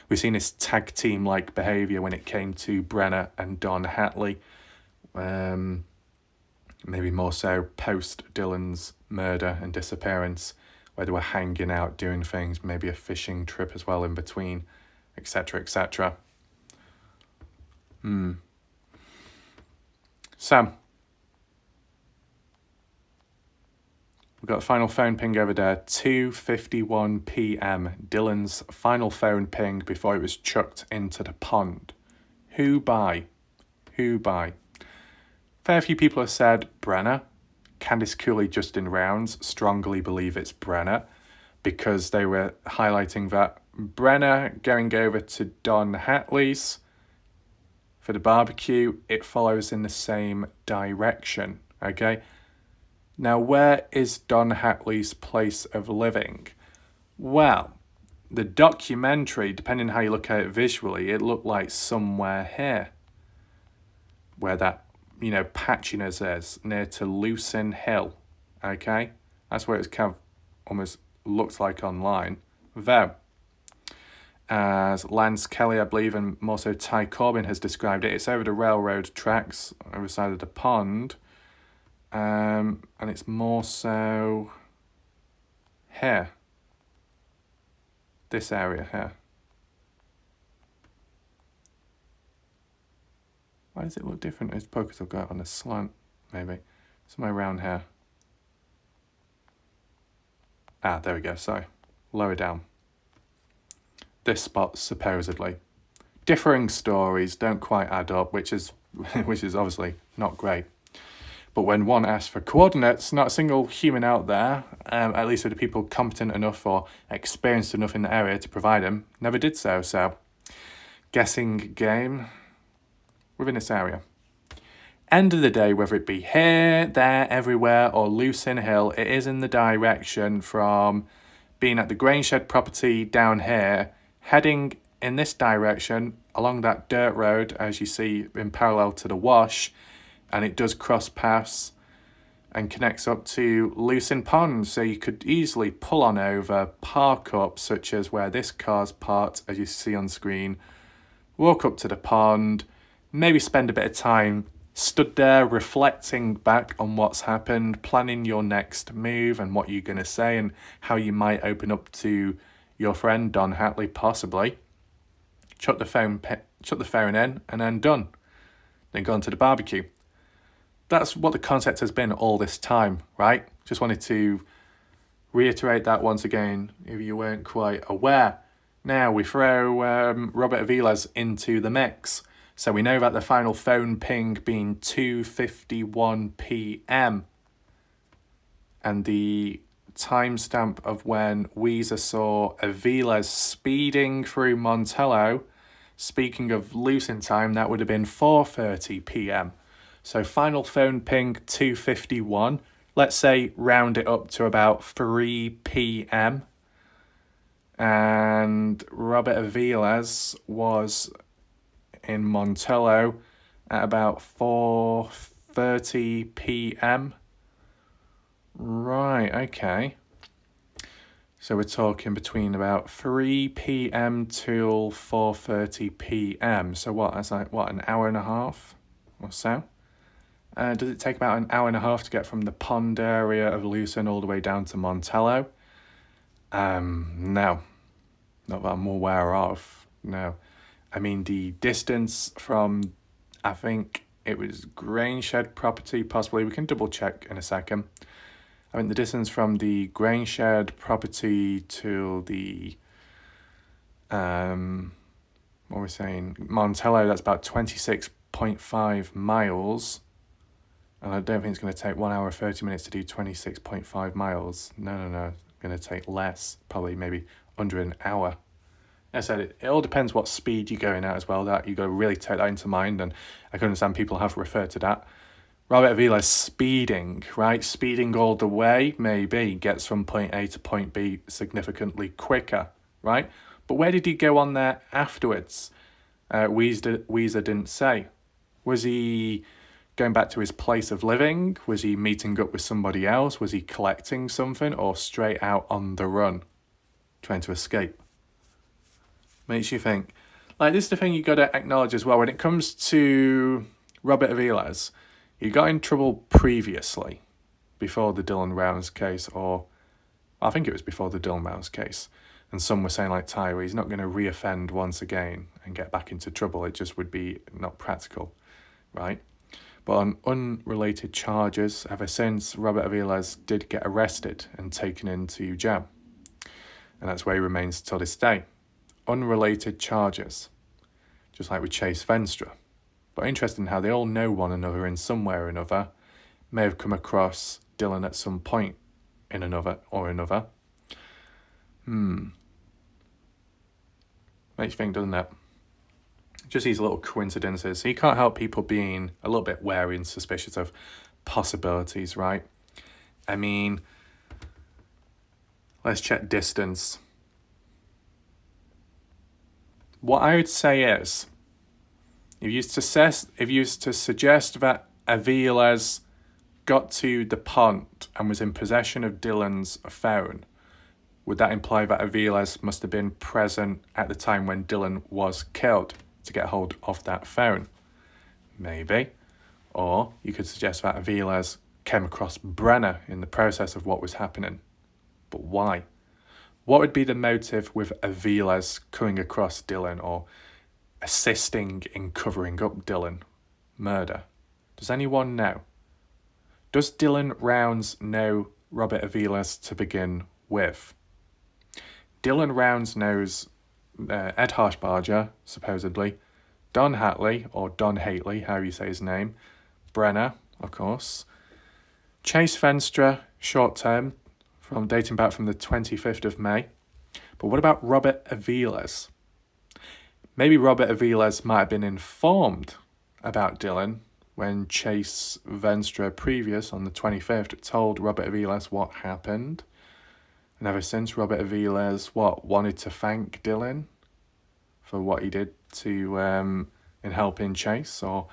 We've seen this tag team-like behaviour when it came to Brenna and Don Hatley. Maybe more so post Dylan's murder and disappearance, where they were hanging out, doing things, maybe a fishing trip as well in between, etc., etc. So, we've got the final phone ping over there, 2:51 p.m. Dylan's final phone ping before it was chucked into the pond. Who by? Fair few people have said Brenna. Candice Cooley, Justin Rounds strongly believe it's Brenna because they were highlighting that Brenna going over to Don Hatley's for the barbecue, it follows in the same direction, okay? Now, where is Don Hatley's place of living? Well, the documentary, depending how you look at it visually, it looked like somewhere here, where that, patchiness is, near to Lucin Hill, okay? That's where it's kind of almost looks like online. Though, as Lance Kelly, I believe, and more so Ty Corbin has described it, it's over the railroad tracks, over the side of the pond, and it's more so here. This area here. Why does it look different? It's because I've got it on a slant, maybe. Somewhere around here. Ah, there we go, sorry. Lower down. This spot, supposedly. Differing stories don't quite add up, which is obviously not great. But when one asks for coordinates, not a single human out there, at least with the people competent enough or experienced enough in the area to provide them, never did so. So, guessing game within this area. End of the day, whether it be here, there, everywhere, or Lucin Hill, it is in the direction from being at the Grainshed property down here, heading in this direction along that dirt road, as you see in parallel to the wash, and it does cross paths and connects up to Lucin Pond, so you could easily pull on over, park up, such as where this car's parked, as you see on screen, walk up to the pond, maybe spend a bit of time stood there reflecting back on what's happened, planning your next move and what you're going to say and how you might open up to your friend Don Hatley, possibly. Chuck the phone in, and then done. Then go on to the barbecue. That's what the concept has been all this time, right? Just wanted to reiterate that once again, if you weren't quite aware. Now we throw Robert Aviles into the mix. So we know about the final phone ping being 2:51 p.m. and the timestamp of when Weezer saw Aviles speeding through Montello. Speaking of lucin time, that would have been 4:30 p.m. So final phone ping 2:51. Let's say round it up to about 3 p.m. And Robert Aviles was in Montello at about 4:30 p.m. Right, okay. So we're talking between about 3 p.m. till 4:30 p.m. So what, that's like, an hour and a half or so? Does it take about an hour and a half to get from the pond area of Lucin all the way down to Montello? No. Not that I'm aware of, no. I mean, the distance from, I think it was Grainshed property, possibly. We can double check in a second. I think the distance from the Grainshed property to the, what we're saying, Montello, that's about 26.5 miles. And I don't think it's going to take 1 hour 30 minutes to do 26.5 miles. No. It's going to take less, probably maybe under an hour. As I said, it all depends what speed you're going at as well. That you've got to really take that into mind, and I can understand people have referred to that. Robert Aviles speeding, right? Speeding all the way, maybe, gets from point A to point B significantly quicker, right? But where did he go on there afterwards? Weezer didn't say. Was he going back to his place of living? Was he meeting up with somebody else? Was he collecting something, or straight out on the run, trying to escape? Makes you think. Like, this is the thing you got to acknowledge as well. When it comes to Robert Aviles, he got in trouble previously, before the Dylan Rounds case, or I think it was before the Dylan Rounds case. And some were saying, like Ty, he's not going to reoffend once again and get back into trouble. It just would be not practical, right? But on unrelated charges, ever since, Robert Aviles did get arrested and taken into jail. And that's where he remains till this day. Unrelated charges, just like with Chase Venstra. But interesting how they all know one another in some way or another, may have come across Dylan at some point in another. Makes you think, doesn't it? Just these little coincidences. You can't help people being a little bit wary and suspicious of possibilities, right? I mean, let's check distance. What I would say is, if you used to suggest that Aviles got to the pond and was in possession of Dylan's phone, would that imply that Aviles must have been present at the time when Dylan was killed to get hold of that phone? Maybe. Or you could suggest that Aviles came across Brenner in the process of what was happening. But why? What would be the motive with Aviles coming across Dylan or assisting in covering up Dylan murder? Does anyone know? Does Dylan Rounds know Robert Aviles to begin with? Dylan Rounds knows Ed Harshbarger, supposedly, Don Hatley, or Don Hately, however you say his name, Brenner, of course, Chase Venstra, short term, dating back from the 25th of May. But what about Robert Aviles? Maybe Robert Aviles might have been informed about Dylan when Chase Venstra, previous on the 25th, told Robert Aviles what happened. And ever since, Robert Aviles, wanted to thank Dylan for what he did to in helping Chase, or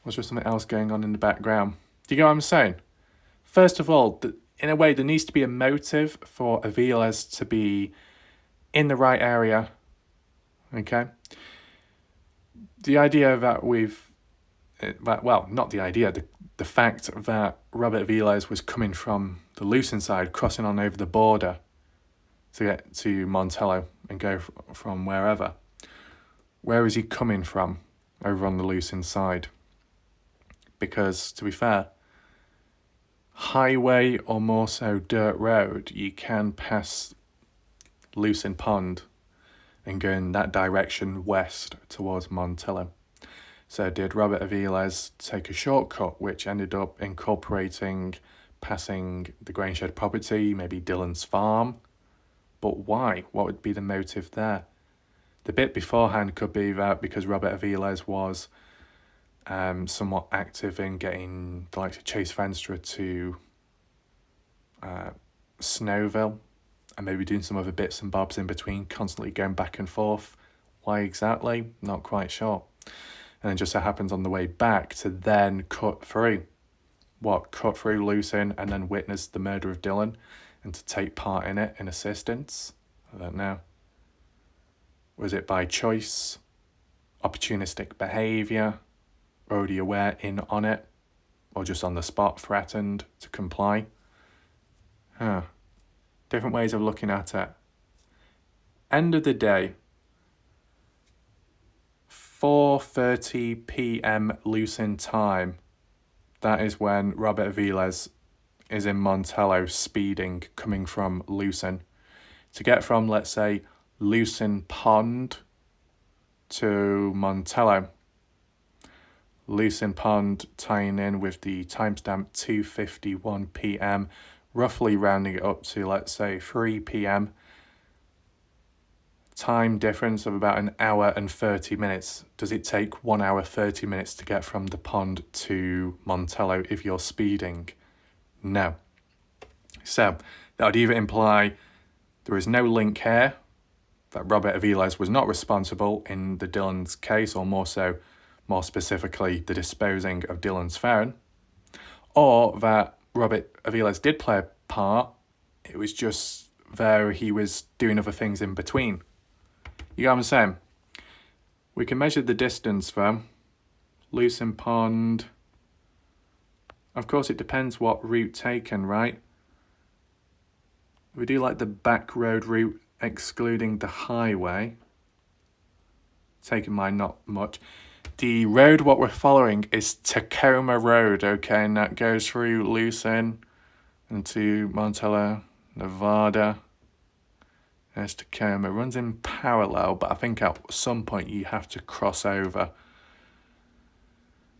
was there something else going on in the background? Do you get what I'm saying? First of all, in a way, there needs to be a motive for Aviles to be in the right area, okay? The idea that not the idea, the fact that Robert Aviles was coming from the lucin side, crossing on over the border to get to Montello and go from wherever. Where is he coming from over on the lucin side? Because, to be fair, highway or more so dirt road, you can pass Lucin Pond and go in that direction west towards Montello. So did Robert Aviles take a shortcut which ended up incorporating passing the grain shed property, maybe Dylan's farm? But why? What would be the motive there? The bit beforehand could be that because Robert Aviles was somewhat active in getting the likes of Chase Venstra to Snowville and maybe doing some other bits and bobs in between, constantly going back and forth. Why exactly? Not quite sure. And then just so happens on the way back to then cut through Lucin and then witness the murder of Dylan and to take part in it in assistance. I don't know. Was it by choice, opportunistic behaviour, already aware in on it, or just on the spot threatened to comply? Different ways of looking at it. End of the day, 4:30 p.m. Lucin time. That is when Robert Aviles is in Montello speeding, coming from Lucin. To get from, let's say, Lucin Pond to Montello. Lucin Pond tying in with the timestamp 2:51 p.m, roughly rounding it up to, let's say, 3 p.m. Time difference of about an hour and 30 minutes. Does it take 1 hour 30 minutes to get from the pond to Montello if you're speeding? No. So that would either imply there is no link here, that Robert Aviles was not responsible in the Dylan's case, or more specifically, the disposing of Dylan's phone, or that Robert Aviles did play a part, it was just there he was doing other things in between. You know what I'm saying? We can measure the distance from Lucin Pond. Of course, it depends what route taken, right? We do like the back road route, excluding the highway. Taking mine not much. The road what we're following is Tacoma Road, okay? And that goes through Lucin into Montello, Nevada. There's Tacoma. It runs in parallel, but I think at some point you have to cross over.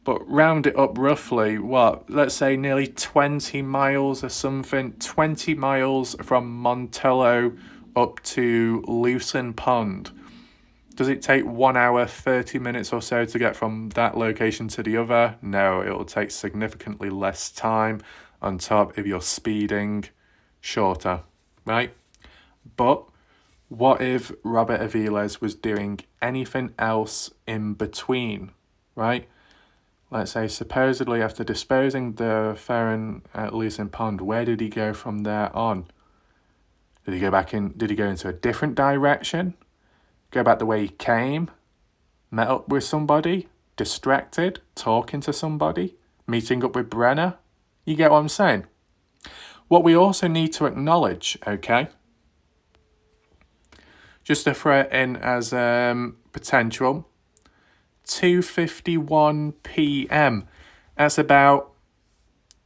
But round it up roughly, let's say nearly 20 miles or something. 20 miles from Montello up to Lucin Pond. Does it take 1 hour, 30 minutes or so to get from that location to the other? No, it will take significantly less time. on top if you're speeding shorter, right? But what if Robert Aviles was doing anything else in between, right? Let's say supposedly after disposing the ferret at Lucin Pond, where did he go from there on? Did he go back in? Did he go into a different direction? Go back the way he came? Met up with somebody? Distracted? Talking to somebody? Meeting up with Brenner? You get what I'm saying? What we also need to acknowledge, okay? Just to throw it in as potential, 2:51 p.m. That's about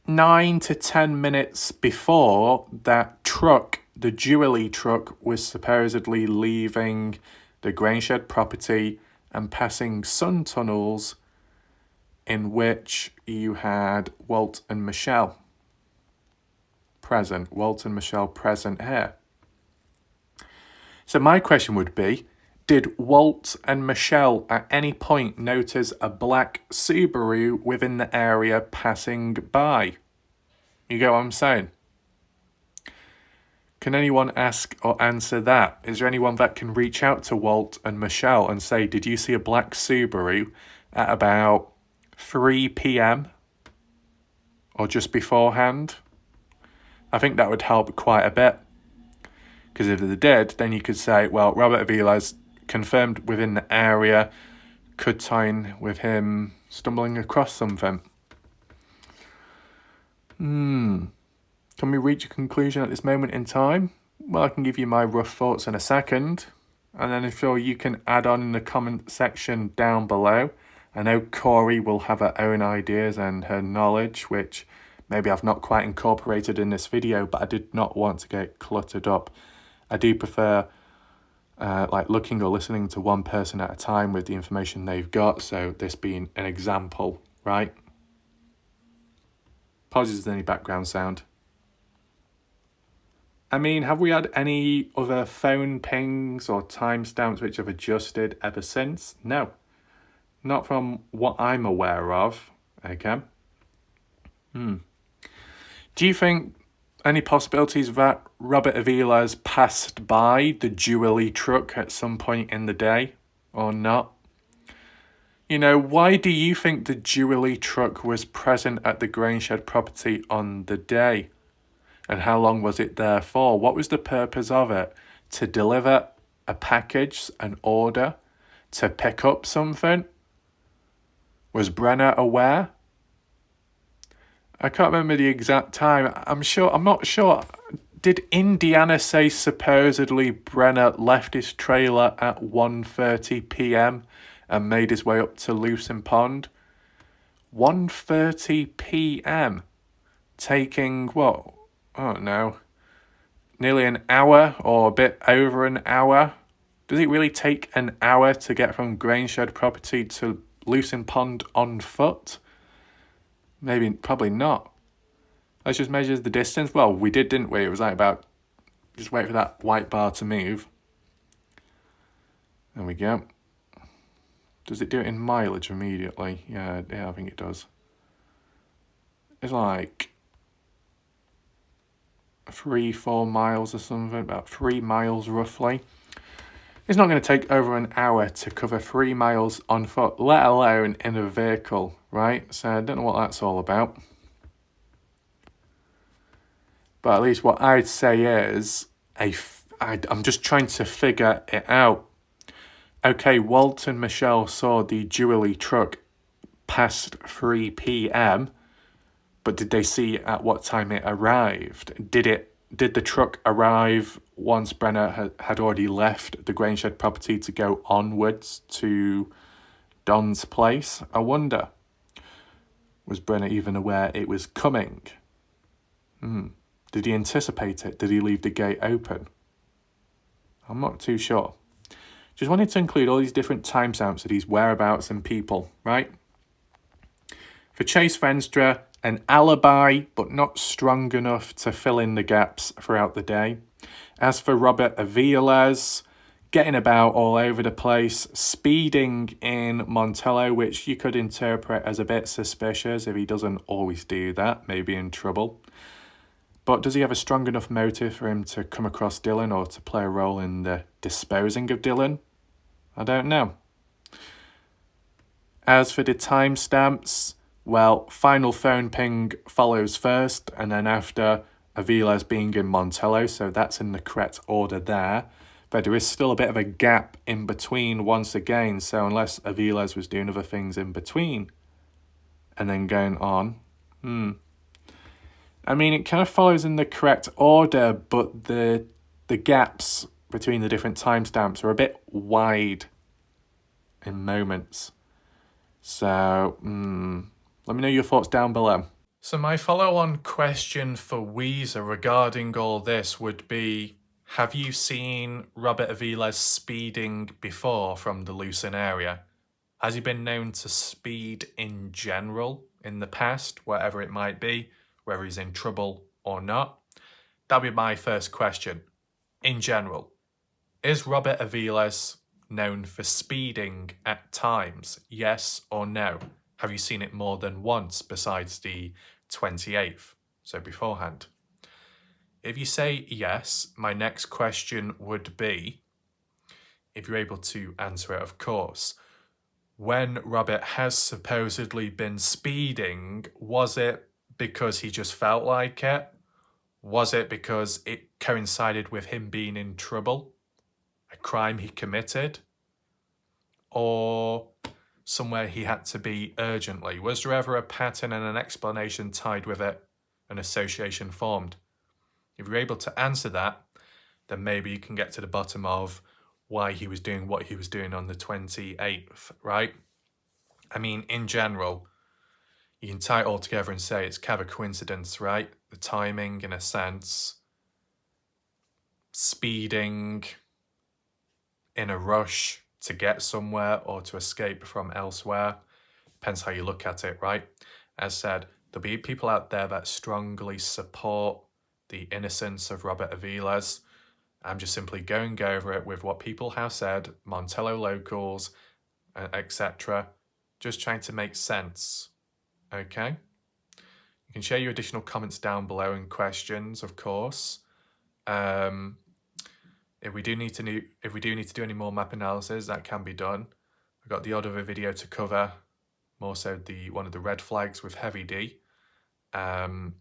9 to 10 minutes before that truck, the Jubilee truck, was supposedly leaving the Grainshed property and passing sun tunnels in which you had Walt and Michelle present. Walt and Michelle present here. So my question would be, did Walt and Michelle at any point notice a black Subaru within the area passing by? You get what I'm saying? Can anyone ask or answer that? Is there anyone that can reach out to Walt and Michelle and say, did you see a black Subaru at about 3 p.m. or just beforehand? I think that would help quite a bit. Because if they did, then you could say, well, Robert Aviles confirmed within the area, could tie in with him stumbling across something. Can we reach a conclusion at this moment in time? Well, I can give you my rough thoughts in a second. And then I'm sure you can add on in the comment section down below. I know Corey will have her own ideas and her knowledge, which maybe I've not quite incorporated in this video, but I did not want to get cluttered up. I do prefer like looking or listening to one person at a time with the information they've got. So this being an example, right? Apologies if there's any background sound. I mean, have we had any other phone pings or timestamps which have adjusted ever since? No. Not from what I'm aware of. Okay. Do you think any possibilities that Robert Aviles passed by the Jubilee truck at some point in the day or not? You know, why do you think the Jubilee truck was present at the Grainshed property on the day? And how long was it there for? What was the purpose of it? To deliver a package, an order? To pick up something? Was Brenner aware? I can't remember the exact time. I'm not sure. Did Indiana say supposedly Brenner left his trailer at 1:30 p.m. and made his way up to Lucin Pond? 1:30 p.m. Taking what? I don't know. Nearly an hour or a bit over an hour. Does it really take an hour to get from Grainshed property to Lucin Pond on foot? Maybe, probably not. Let's just measure the distance. Well, we did, didn't we? It was like about, just wait for that white bar to move. There we go. Does it do it in mileage immediately? Yeah, I think it does. It's like 3-4 miles or something, about 3 miles roughly. It's not going to take over an hour to cover 3 miles on foot, let alone in a vehicle, right? So I don't know what that's all about. But at least what I'd say is, I'm just trying to figure it out. Okay, Walt and Michelle saw the Jubilee truck past 3 p.m, but did they see at what time it arrived? Did the truck arrive once Brenner had already left the Grainshed property to go onwards to Don's place? I wonder. Was Brenner even aware it was coming? Did he anticipate it? Did he leave the gate open? I'm not too sure. Just wanted to include all these different timestamps of these whereabouts and people, right? For Chase Venstra, an alibi, but not strong enough to fill in the gaps throughout the day. As for Robert Aviles, getting about all over the place, speeding in Montello, which you could interpret as a bit suspicious if he doesn't always do that, maybe in trouble. But does he have a strong enough motive for him to come across Dylan or to play a role in the disposing of Dylan? I don't know. As for the timestamps, well, final phone ping follows first, and then after Aviles being in Montello, so that's in the correct order there. But there is still a bit of a gap in between once again, so unless Aviles was doing other things in between and then going on, I mean, it kind of follows in the correct order, but the gaps between the different timestamps are a bit wide in moments. So, let me know your thoughts down below. So my follow-on question for Weezer regarding all this would be, have you seen Robert Aviles speeding before from the lucin area? Has he been known to speed in general in the past, whatever it might be, whether he's in trouble or not? That'd be my first question. In general, is Robert Aviles known for speeding at times? Yes or no? Have you seen it more than once besides the 28th, so beforehand? If you say yes, my next question would be, if you're able to answer it, of course, when Robert has supposedly been speeding, was it because he just felt like it? Was it because it coincided with him being in trouble? A crime he committed? Or somewhere he had to be urgently? Was there ever a pattern and an explanation tied with it, an association formed? If you're able to answer that, then maybe you can get to the bottom of why he was doing what he was doing on the 28th, right? I mean, in general, you can tie it all together and say it's kind of a coincidence, right? The timing, in a sense, speeding in a rush to get somewhere or to escape from elsewhere. Depends how you look at it, right? As said, there'll be people out there that strongly support the innocence of Robert Aviles. I'm just simply going over it with what people have said, Montello locals, etc. Just trying to make sense, okay? You can share your additional comments down below and questions, of course. If we do need to do any more map analysis, that can be done. I've got the odd other video to cover, more so one of the red flags with Heavy D, and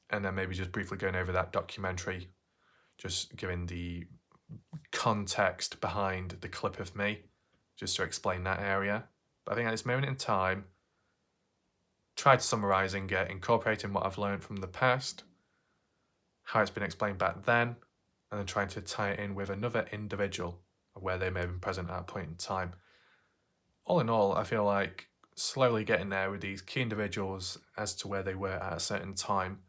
then maybe just briefly going over that documentary, just giving the context behind the clip of me, just to explain that area. But I think at this moment in time, tried summarising it, incorporating what I've learned from the past, how it's been explained back then, and then trying to tie it in with another individual where they may have been present at a point in time. All in all, I feel like slowly getting there with these key individuals as to where they were at a certain time.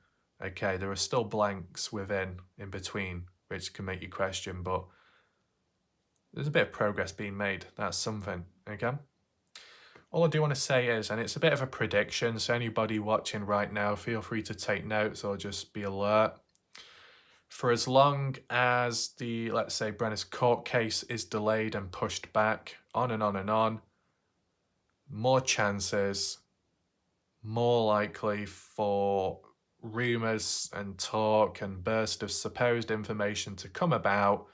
Okay, there are still blanks in between, which can make you question, but there's a bit of progress being made. That's something, okay? All I do want to say is, and it's a bit of a prediction, so anybody watching right now, feel free to take notes or just be alert. For as long as the, let's say, Brenner's court case is delayed and pushed back on and on and on, more chances, more likely for rumours and talk and burst of supposed information to come about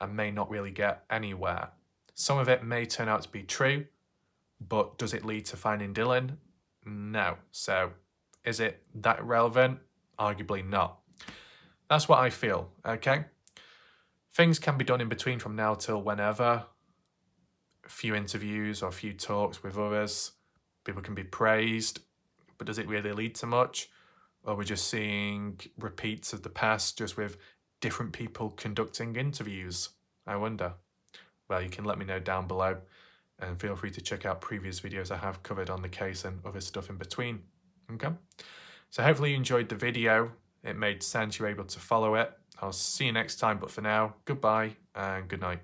and may not really get anywhere. Some of it may turn out to be true, but does it lead to finding Dylan? No. So is it that relevant? Arguably not. That's what I feel, okay? Things can be done in between from now till whenever. A few interviews or a few talks with others. People can be praised, but does it really lead to much? Or we're just seeing repeats of the past just with different people conducting interviews? I wonder. Well, you can let me know down below, and feel free to check out previous videos I have covered on the case and other stuff in between. Okay? So hopefully you enjoyed the video. It made sense, you're able to follow it. I'll see you next time, but for now, goodbye and good night.